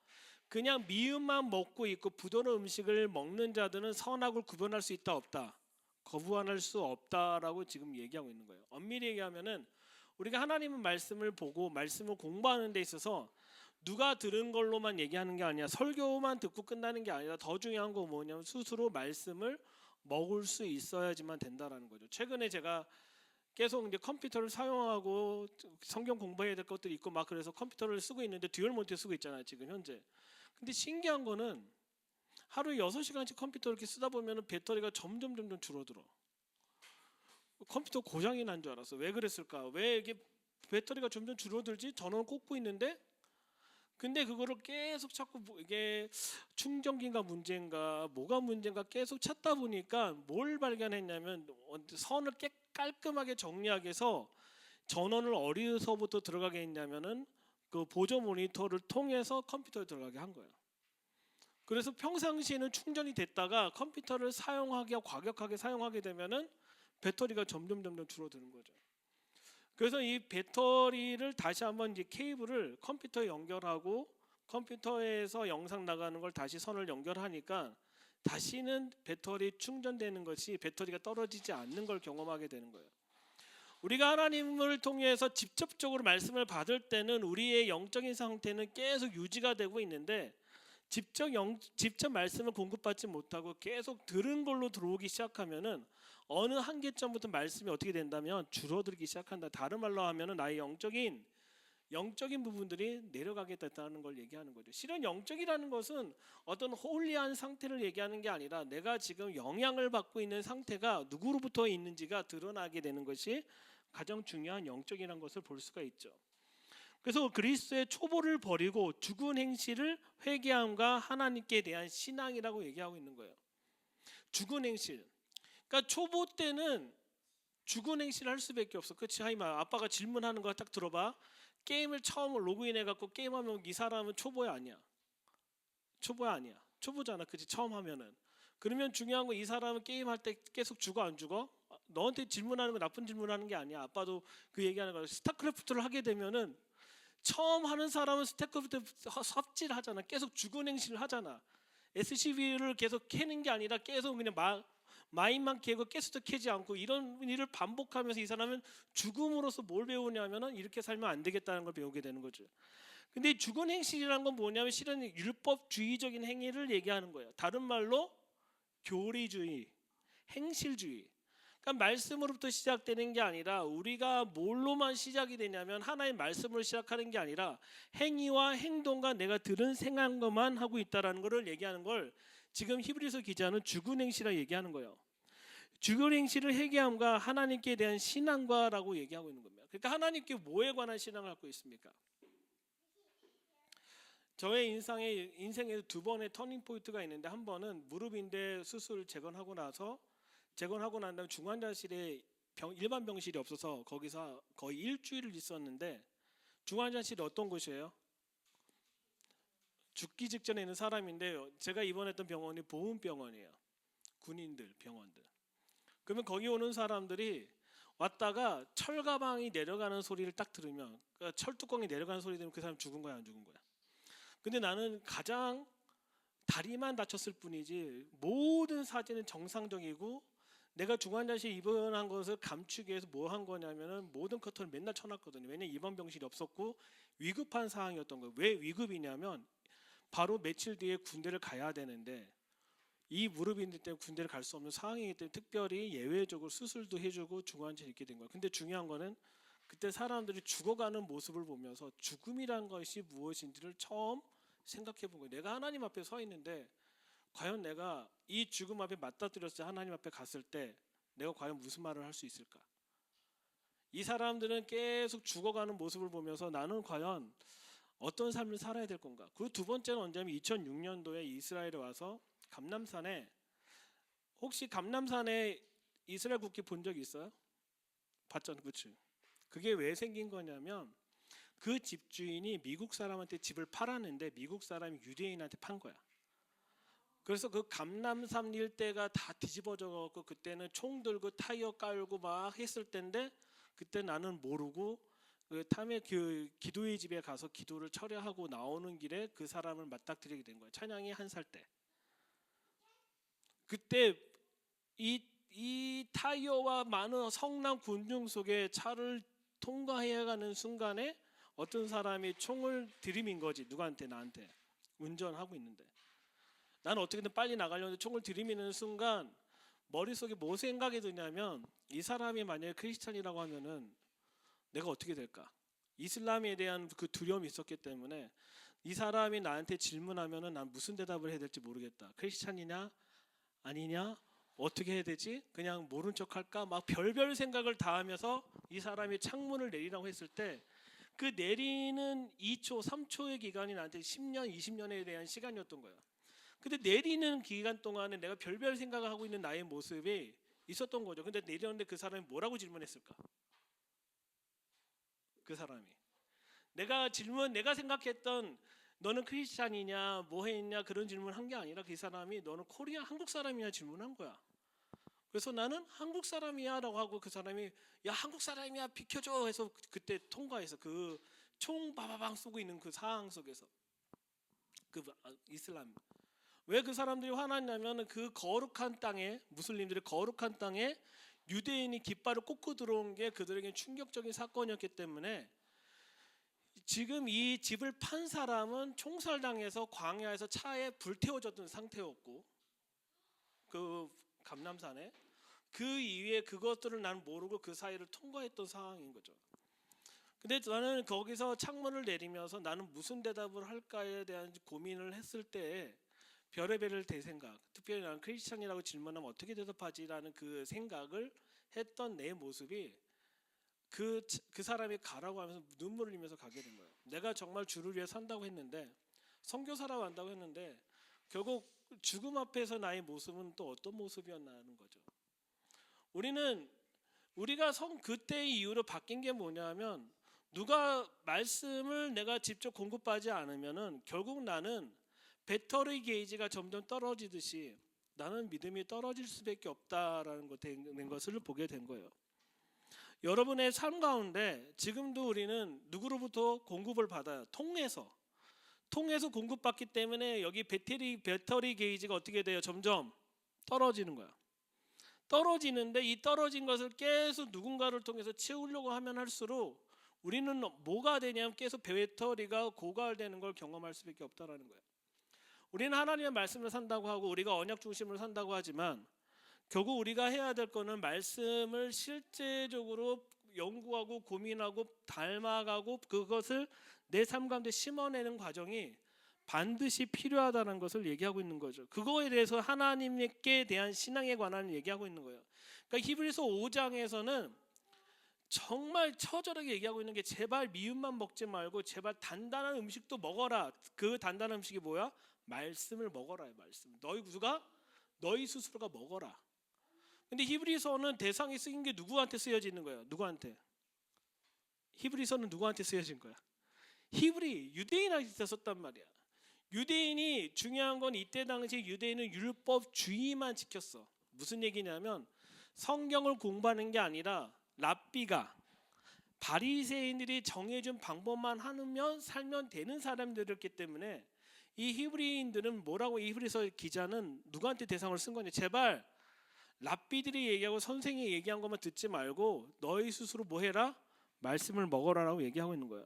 그냥 미음만 먹고 있고 부드러운 음식을 먹는 자들은 선악을 구분할 수 있다 없다? 거부할 수 없다라고 지금 얘기하고 있는 거예요. 엄밀히 얘기하면은 우리가 하나님의 말씀을 보고 말씀을 공부하는 데 있어서 누가 들은 걸로만 얘기하는 게 아니라 설교만 듣고 끝나는 게 아니라 더 중요한 거 뭐냐면 스스로 말씀을 먹을 수 있어야지만 된다라는 거죠. 최근에 제가 계속 이제 컴퓨터를 사용하고 성경 공부해야 될 것들이 있고 막 그래서 컴퓨터를 쓰고 있는데 듀얼 모니터 쓰고 있잖아요 지금 현재. 근데 신기한 거는 하루에 6시간씩 컴퓨터 이렇게 쓰다 보면 배터리가 점점 줄어들어. 컴퓨터 고장이 난 줄 알았어. 왜 그랬을까? 왜 이게 배터리가 점점 줄어들지? 전원을 꽂고 있는데 근데 그거를 계속 찾고 이게 충전기가 문제인가 뭐가 문제인가 계속 찾다 보니까 뭘 발견했냐면 선을 깔끔하게 정리하기 위해서 전원을 어디서부터 들어가게 했냐면은 그 보조 모니터를 통해서 컴퓨터에 들어가게 한 거예요. 그래서 평상시에는 충전이 됐다가 컴퓨터를 사용하게 과격하게 사용하게 되면은 배터리가 점점 줄어드는 거죠. 그래서 이 배터리를 다시 한번 이제 케이블을 컴퓨터에 연결하고 컴퓨터에서 영상 나가는 걸 다시 선을 연결하니까 다시는 배터리 충전되는 것이 배터리가 떨어지지 않는 걸 경험하게 되는 거예요. 우리가 하나님을 통해서 직접적으로 말씀을 받을 때는 우리의 영적인 상태는 계속 유지가 되고 있는데 직접 말씀을 공급받지 못하고 계속 들은 걸로 들어오기 시작하면은 어느 한계점부터 말씀이 어떻게 된다면 줄어들기 시작한다. 다른 말로 하면은 나의 영적인 부분들이 내려가게 됐다는 걸 얘기하는 거죠. 실은 영적이라는 것은 어떤 홀리한 상태를 얘기하는 게 아니라 내가 지금 영향을 받고 있는 상태가 누구로부터 있는지가 드러나게 되는 것이 가장 중요한 영적이라는 것을 볼 수가 있죠. 그래서 그리스도의 초보를 버리고 죽은 행실을 회개함과 하나님께 대한 신앙이라고 얘기하고 있는 거예요. 죽은 행실. 그러니까 초보 때는 죽은 행실을 할 수밖에 없어. 그렇지? 하이마 아빠가 질문하는 거 딱 들어봐. 게임을 처음 로그인해 갖고 게임하면 이 사람은 초보야 아니야? 초보야 아니야? 초보잖아. 그렇지? 처음 하면은. 그러면 중요한 거 이 사람은 게임할 때 계속 죽어 안 죽어? 너한테 질문하는 거 나쁜 질문하는 게 아니야. 아빠도 그 얘기하는 거야. 스타크래프트를 하게 되면은 처음 하는 사람은 스타크래프트 삽질 하잖아. 계속 죽은 행실을 하잖아. SCV를 계속 캐는 게 아니라 계속 그냥 마인만 캐고 가스도 캐지 않고 이런 일을 반복하면서 이 사람은 죽음으로써 뭘 배우냐면은 이렇게 살면 안 되겠다는 걸 배우게 되는 거죠. 근데 죽은 행실이라는 건 뭐냐면 실은 율법주의적인 행위를 얘기하는 거예요. 다른 말로 교리주의, 행실주의. 그러니까 말씀으로부터 시작되는 게 아니라 우리가 뭘로만 시작이 되냐면 하나의 말씀으로 시작하는 게 아니라 행위와 행동과 내가 들은 생각한 것만 하고 있다라는 것을 얘기하는 걸 지금 히브리서 기자는 죽은 행실이라 얘기하는 거예요. 죽은 행실을 회개함과 하나님께 대한 신앙과라고 얘기하고 있는 겁니다. 그러니까 하나님께 뭐에 관한 신앙을 갖고 있습니까? 저의 인생에 두 번의 터닝 포인트가 있는데 한 번은 무릎인대 수술 재건하고 난 다음에 중환자실에 일반 병실이 없어서 거기서 거의 일주일을 있었는데 중환자실이 어떤 곳이에요? 죽기 직전에 있는 사람인데 제가 입원했던 병원이 보훈병원이에요. 군인들 병원들. 그러면 거기 오는 사람들이 왔다가 철가방이 내려가는 소리를 딱 들으면 그러니까 철뚜껑이 내려가는 소리 들으면 그 사람 죽은 거야 안 죽은 거야? 근데 나는 가장 다리만 다쳤을 뿐이지 모든 사진은 정상적이고 내가 중환자실 입원한 것을 감추기 위해서 뭐 한 거냐면은 모든 커튼을 맨날 쳐놨거든요. 왜냐면 입원 병실이 없었고 위급한 상황이었던 거예요. 왜 위급이냐면 바로 며칠 뒤에 군대를 가야 되는데 이 무릎인들 때문에 군대를 갈 수 없는 상황이기 때문에 특별히 예외적으로 수술도 해주고 중환자실에 있게 된 거예요. 근데 중요한 거는 그때 사람들이 죽어가는 모습을 보면서 죽음이란 것이 무엇인지를 처음 생각해 본 거예요. 내가 하나님 앞에 서 있는데 과연 내가 이 죽음 앞에 맞닥뜨렸을 때 하나님 앞에 갔을 때 내가 과연 무슨 말을 할 수 있을까? 이 사람들은 계속 죽어가는 모습을 보면서 나는 과연 어떤 삶을 살아야 될 건가? 그리고 두 번째는 언제냐면 2006년도에 이스라엘에 와서 감람산에 혹시 감람산에 이스라엘 국기 본 적 있어요? 봤잖아요. 그렇지? 그게 왜 생긴 거냐면 그 집주인이 미국 사람한테 집을 팔았는데 미국 사람이 유대인한테 판 거야. 그래서 그 감람산 일대가 다 뒤집어져 갖고 그때는 총 들고 타이어 깔고 막 했을 때인데 그때 나는 모르고 그 탐의 그 기도의 집에 가서 기도를 철회하고 나오는 길에 그 사람을 맞닥뜨리게 된 거야. 찬양이 1살 때. 그때 이 타이어와 많은 성남 군중 속에 차를 통과해가는 순간에 어떤 사람이 총을 들이민 거지. 누구한테? 나한테. 운전하고 있는데 나는 어떻게든 빨리 나가려는데 총을 들이미는 순간 머릿속에 뭐 생각이 드냐면 이 사람이 만약에 크리스찬이라고 하면은 내가 어떻게 될까? 이슬람에 대한 그 두려움이 있었기 때문에 이 사람이 나한테 질문하면은 난 무슨 대답을 해야 될지 모르겠다. 크리스찬이냐 아니냐 어떻게 해야 되지? 그냥 모른 척 할까? 막 별별 생각을 다 하면서 이 사람이 창문을 내리라고 했을 때 그 내리는 2초, 3초의 기간이 나한테 10년, 20년에 대한 시간이었던 거야. 근데 내리는 기간 동안에 내가 별별 생각을 하고 있는 나의 모습이 있었던 거죠. 근데 내렸는데 그 사람이 뭐라고 질문했을까? 그 사람이 내가 생각했던 너는 크리스찬이냐 뭐 했냐 그런 질문을 한 게 아니라 그 사람이 너는 코리아 한국 사람이냐 질문한 거야. 그래서 나는 한국 사람이야 라고 하고 그 사람이 야 한국 사람이야 비켜줘 해서 그때 통과해서 그 총 바바방 쏘고 있는 그 상황 속에서 그 이슬람 왜 그 사람들이 화났냐면 그 거룩한 땅에 무슬림들의 거룩한 땅에 유대인이 깃발을 꽂고 들어온 게 그들에게 충격적인 사건이었기 때문에 지금 이 집을 판 사람은 총살당해서 광야에서 차에 불태워졌던 상태였고 그 감람산에 그 이후에 그것들을 난 모르고 그 사이를 통과했던 상황인 거죠. 근데 나는 거기서 창문을 내리면서 나는 무슨 대답을 할까에 대한 고민을 했을 때 별의별 대생각, 특별히 나는 크리스찬이라고 질문하면 어떻게 대답하지라는 그 생각을 했던 내 모습이 그 사람이 가라고 하면서 눈물을 흘리면서 가게 된 거예요. 내가 정말 주를 위해 산다고 했는데 선교사라고 한다고 했는데 결국 죽음 앞에서 나의 모습은 또 어떤 모습이었나는 거죠. 우리가 그때 이후로 바뀐 게 뭐냐면 누가 말씀을 내가 직접 공급하지 않으면은 결국 나는 배터리 게이지가 점점 떨어지듯이 나는 믿음이 떨어질 수밖에 없다라는 것을 보게 된 거예요. 여러분의 삶 가운데 지금도 우리는 누구로부터 공급을 받아요. 통해서 공급받기 때문에 여기 배터리 게이지가 어떻게 돼요? 점점 떨어지는 거야. 떨어지는데 이 떨어진 것을 계속 누군가를 통해서 채우려고 하면 할수록 우리는 뭐가 되냐면 계속 배터리가 고갈되는 걸 경험할 수밖에 없다라는 거예요. 우리는 하나님의 말씀을 산다고 하고 우리가 언약 중심을 산다고 하지만 결국 우리가 해야 될 거는 말씀을 실제적으로 연구하고 고민하고 닮아가고 그것을 내 삶 가운데 심어내는 과정이 반드시 필요하다는 것을 얘기하고 있는 거죠. 그거에 대해서 하나님께 대한 신앙에 관한 얘기하고 있는 거예요. 그러니까 히브리서 5장에서는 정말 처절하게 얘기하고 있는 게 제발 미움만 먹지 말고 제발 단단한 음식도 먹어라. 그 단단한 음식이 뭐야? 말씀을 먹어라. 말씀. 너희 스스로가 먹어라. 근데 히브리서는 대상이 쓰인 게 누구한테 쓰여지는 거예요? 누구한테? 히브리서는 누구한테 쓰여진 거야? 유대인한테 썼단 말이야. 유대인이 중요한 건 이때 당시 유대인은 율법주의만 지켰어. 무슨 얘기냐면 성경을 공부하는 게 아니라 랍비가 바리새인들이 정해준 방법만 하면 살면 되는 사람들이었기 때문에 이 히브리인들은 뭐라고 이 히브리서 기자는 누구한테 대상을 쓴 거냐? 제발 랍비들이 얘기하고 선생이 얘기한 것만 듣지 말고 너희 스스로 뭐 해라? 말씀을 먹어라라고 얘기하고 있는 거예요.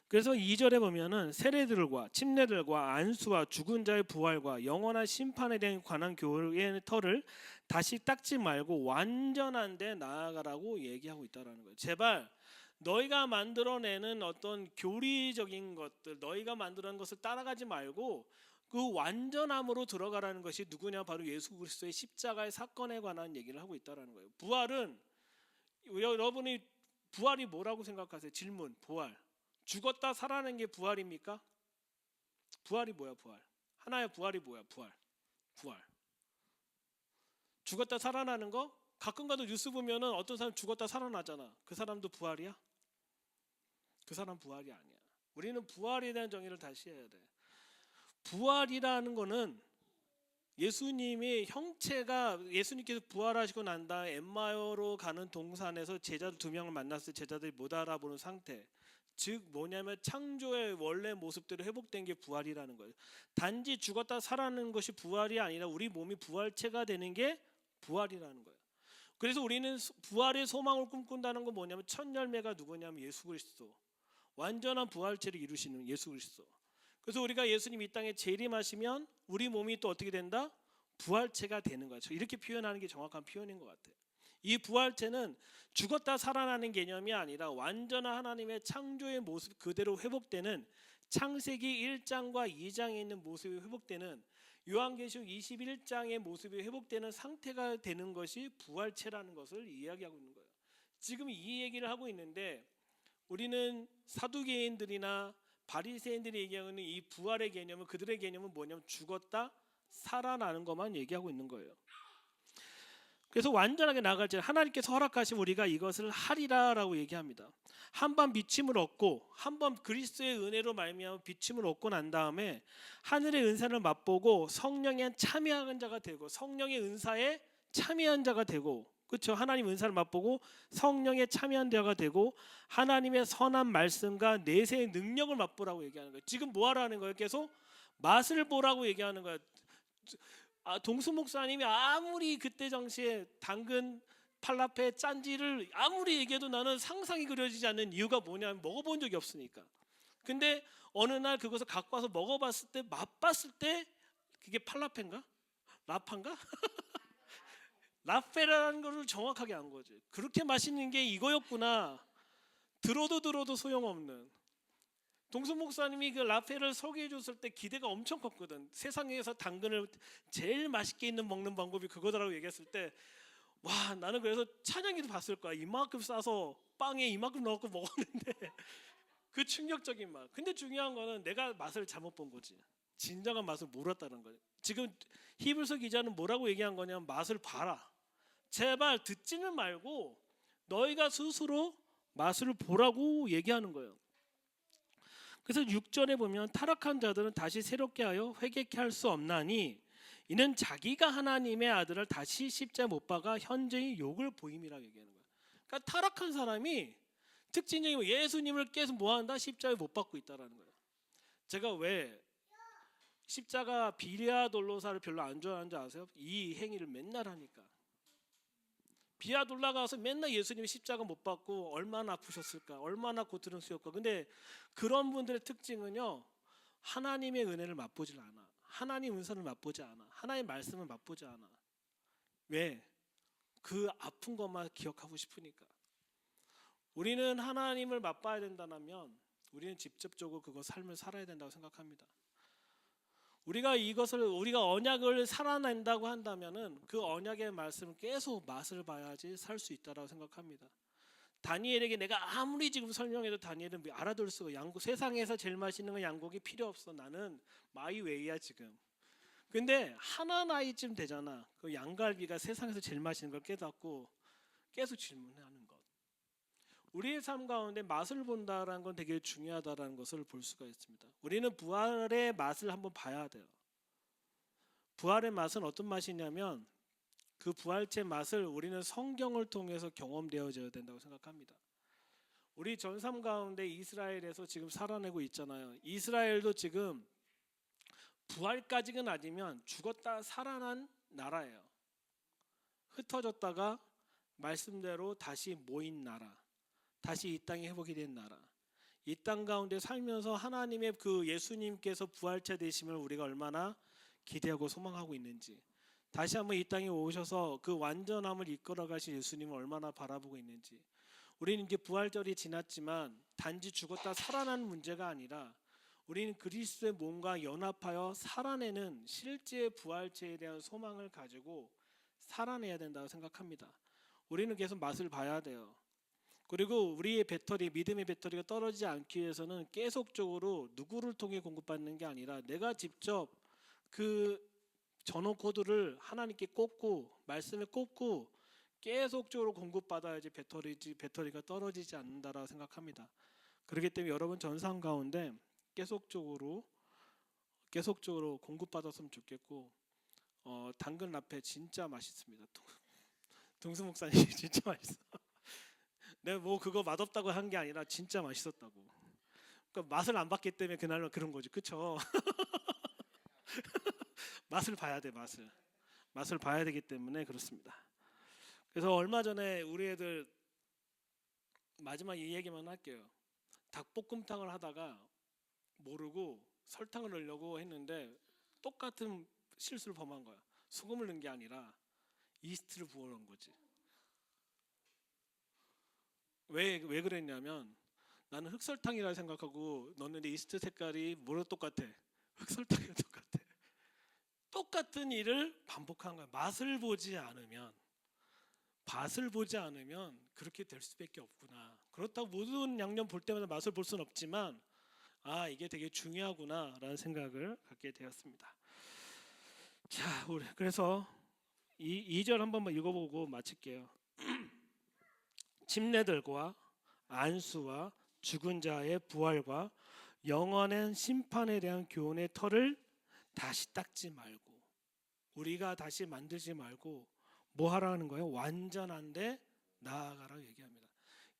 그래서 2절에 보면은 세례들과 침례들과 안수와 죽은 자의 부활과 영원한 심판에 대한 관한 교회의 털을 다시 닦지 말고 완전한 데 나아가라고 얘기하고 있다라는 거예요. 제발 너희가 만들어내는 어떤 교리적인 것들, 너희가 만들어낸 것을 따라가지 말고 그 완전함으로 들어가라는 것이 누구냐? 바로 예수 그리스도의 십자가의 사건에 관한 얘기를 하고 있다라는 거예요. 부활은 여러분이 부활이 뭐라고 생각하세요? 질문. 부활. 죽었다 살아난 게 부활입니까? 부활이 뭐야? 부활. 하나의 부활이 뭐야? 부활. 죽었다 살아나는 거? 가끔 가도 뉴스 보면은 어떤 사람 죽었다 살아나잖아. 그 사람도 부활이야? 그 사람 부활이 아니야. 우리는 부활에 대한 정의를 다시 해야 돼. 부활이라는 거는 예수님의 형체가 예수님께서 부활하시고 난 다음 엠마오로 가는 동산에서 제자들 2명을 만났을 때 제자들이 못 알아보는 상태. 즉 뭐냐면 창조의 원래 모습대로 회복된 게 부활이라는 거예요. 단지 죽었다 살아나는 것이 부활이 아니라 우리 몸이 부활체가 되는 게 부활이라는 거예요. 그래서 우리는 부활의 소망을 꿈꾼다는 건 뭐냐면 첫 열매가 누구냐면 예수 그리스도. 완전한 부활체를 이루시는 예수 그리스도. 그래서 우리가 예수님 이 땅에 재림하시면 우리 몸이 또 어떻게 된다? 부활체가 되는 거죠. 이렇게 표현하는 게 정확한 표현인 것 같아요. 이 부활체는 죽었다 살아나는 개념이 아니라 완전한 하나님의 창조의 모습 그대로 회복되는 창세기 1장과 2장에 있는 모습이 회복되는 요한계시록 21장의 모습이 회복되는 상태가 되는 것이 부활체라는 것을 이야기하고 있는 거예요. 지금 이 얘기를 하고 있는데 우리는 사두개인들이나 바리새인들이 얘기하는 이 부활의 개념은 그들의 개념은 뭐냐면 죽었다 살아나는 것만 얘기하고 있는 거예요. 그래서 완전하게 나아갈 때 하나님께서 허락하시면 우리가 이것을 하리라라고 얘기합니다. 한번 비침을 얻고 한번 그리스도의 은혜로 말미암아 비침을 얻고 난 다음에 하늘의 은사를 맛보고 성령에 참여한 자가 되고 성령의 은사에 참여한 자가 되고 그렇죠. 하나님 은사를 맛보고 성령에 참여한 자가 되고 하나님의 선한 말씀과 내세의 능력을 맛보라고 얘기하는 거예요. 지금 뭐 하라는 거예요? 계속 맛을 보라고 얘기하는 거예요. 동수 목사님이 아무리 그때 당시에 당근 팔라페 짠지를 아무리 얘기해도 나는 상상이 그려지지 않는 이유가 뭐냐면 먹어본 적이 없으니까. 근데 어느 날 그것을 갖고 와서 먹어봤을 때 맛봤을 때 그게 팔라페인가? 라파인가? 라페라는 것을 정확하게 안 거지. 그렇게 맛있는 게 이거였구나. 들어도 소용없는. 동수 목사님이 그 라페를 소개해 줬을 때 기대가 엄청 컸거든. 세상에서 당근을 제일 맛있게 먹는 방법이 그거다라고 얘기했을 때 와 나는 그래서 찬양이도 봤을 거야. 이만큼 싸서 빵에 이만큼 넣고 먹었는데 그 충격적인 맛. 근데 중요한 거는 내가 맛을 잘못 본 거지. 진정한 맛을 몰랐다는 거예요. 지금 히브리서 기자는 뭐라고 얘기한 거냐면 맛을 봐라. 제발 듣지는 말고 너희가 스스로 맛을 보라고 얘기하는 거예요. 그래서 6절에 보면 타락한 자들은 다시 새롭게 하여 회개케 할 수 없나니 이는 자기가 하나님의 아들을 다시 십자가에 못 박아 현저히 욕을 보임이라고 얘기하는 거예요. 그러니까 타락한 사람이 특징적인 거 예수님을 계속 뭐한다? 십자가에 못 박고 있다라는 거예요. 제가 왜 십자가 비아 돌로사를 별로 안 좋아하는 줄 아세요? 이 행위를 맨날 하니까. 비아 돌라가서 맨날 예수님이 십자가 못 박고 얼마나 아프셨을까, 얼마나 고통스러웠을까. 근데 그런 분들의 특징은요, 하나님의 은혜를 맛보질 않아. 하나님 은사를 맛보지 않아. 하나님 말씀을 맛보지 않아. 왜? 그 아픈 것만 기억하고 싶으니까. 우리는 하나님을 맛봐야 된다면 우리는 직접적으로 그거 삶을 살아야 된다고 생각합니다. 우리가 언약을 살아낸다고 한다면은 그 언약의 말씀을 계속 맛을 봐야지 살 수 있다라고 생각합니다. 다니엘에게 내가 아무리 지금 설명해도 다니엘은 알아들 수가 세상에서 제일 맛있는 건 양고기 필요 없어. 나는 마이웨이야 지금. 근데 하나 나이쯤 되잖아. 그 양갈비가 세상에서 제일 맛있는 걸 깨닫고 계속 질문하는 것. 우리의 삶 가운데 맛을 본다라는 건 되게 중요하다라는 것을 볼 수가 있습니다. 우리는 부활의 맛을 한번 봐야 돼요. 부활의 맛은 어떤 맛이냐면 그 부활체 맛을 우리는 성경을 통해서 경험되어져야 된다고 생각합니다. 우리 전삼 가운데 이스라엘에서 지금 살아내고 있잖아요. 이스라엘도 지금 부활까지는 아니면 죽었다 살아난 나라예요. 흩어졌다가 말씀대로 다시 모인 나라. 다시 이 땅에 회복이 된 나라. 이 땅 가운데 살면서 하나님의 그 예수님께서 부활체 되심을 우리가 얼마나 기대하고 소망하고 있는지, 다시 한번 이 땅에 오셔서 그 완전함을 이끌어 가신 예수님을 얼마나 바라보고 있는지. 우리는 이제 부활절이 지났지만 단지 죽었다 살아나는 문제가 아니라 우리는 그리스도의 몸과 연합하여 살아내는 실제 부활체에 대한 소망을 가지고 살아내야 된다고 생각합니다. 우리는 계속 맛을 봐야 돼요. 그리고 우리의 배터리, 믿음의 배터리가 떨어지지 않기 위해서는 계속적으로 누구를 통해 공급받는 게 아니라 내가 직접 그 전원 코드를 하나님께 꽂고 말씀에 꽂고 계속적으로 공급받아야지 배터리가 떨어지지 않는다라고 생각합니다. 그렇기 때문에 여러분 전상 가운데 계속적으로 공급받았으면 좋겠고, 당근 라페 진짜 맛있습니다. 동수 목사님 진짜 맛있어. 내가 뭐 그거 맛없다고 한 게 아니라 진짜 맛있었다고. 그러니까 맛을 안 봤기 때문에 그날은 그런 거지, 그렇죠? 맛을 봐야 돼, 맛을 봐야 되기 때문에 그렇습니다. 그래서 얼마 전에 우리 애들 마지막 이 얘기만 할게요. 닭볶음탕을 하다가 모르고 설탕을 넣으려고 했는데 똑같은 실수를 범한 거야. 소금을 넣은 게 아니라 이스트를 부어 놓은 거지. 왜 그랬냐면 나는 흑설탕이라 생각하고 넣었는데 이스트 색깔이 뭐랑 똑같아? 흑설탕이랑 똑같아. 똑같은 일을 반복한 거야. 맛을 보지 않으면 그렇게 될 수밖에 없구나. 그렇다고 모든 양념 볼 때마다 맛을 볼 수는 없지만 아, 이게 되게 중요하구나라는 생각을 갖게 되었습니다. 자, 우리 그래서 이 2절 한 번만 읽어보고 마칠게요. 침례들과 안수와 죽은 자의 부활과 영원한 심판에 대한 교훈의 터를 다시 닦지 말고, 우리가 다시 만들지 말고 뭐 하라는 거예요? 완전한데 나아가라고 얘기합니다.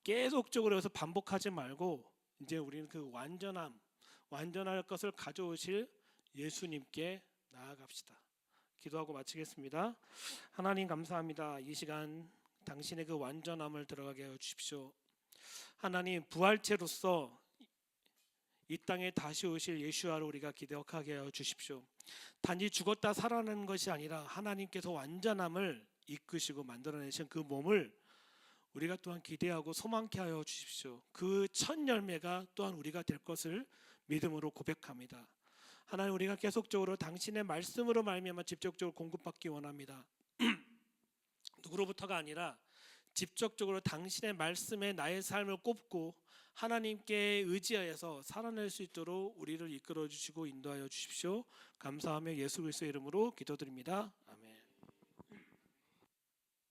계속적으로 해서 반복하지 말고 이제 우리는 그 완전할 것을 가져오실 예수님께 나아갑시다. 기도하고 마치겠습니다. 하나님 감사합니다. 이 시간 당신의 그 완전함을 들어가게 하여 주십시오. 하나님, 부활체로서 이 땅에 다시 오실 예수와를 우리가 기억하게 하여 주십시오. 단지 죽었다 살아나는 것이 아니라 하나님께서 완전함을 이끄시고 만들어내신 그 몸을 우리가 또한 기대하고 소망케 하여 주십시오. 그 첫 열매가 또한 우리가 될 것을 믿음으로 고백합니다. 하나님, 우리가 계속적으로 당신의 말씀으로 말미암아 직접적으로 공급받기 원합니다. 누구로부터가 아니라 직접적으로 당신의 말씀에 나의 삶을 꼽고 하나님께 의지하여서 살아낼 수 있도록 우리를 이끌어 주시고 인도하여 주십시오. 감사하며 예수 그리스도의 이름으로 기도드립니다. 아멘.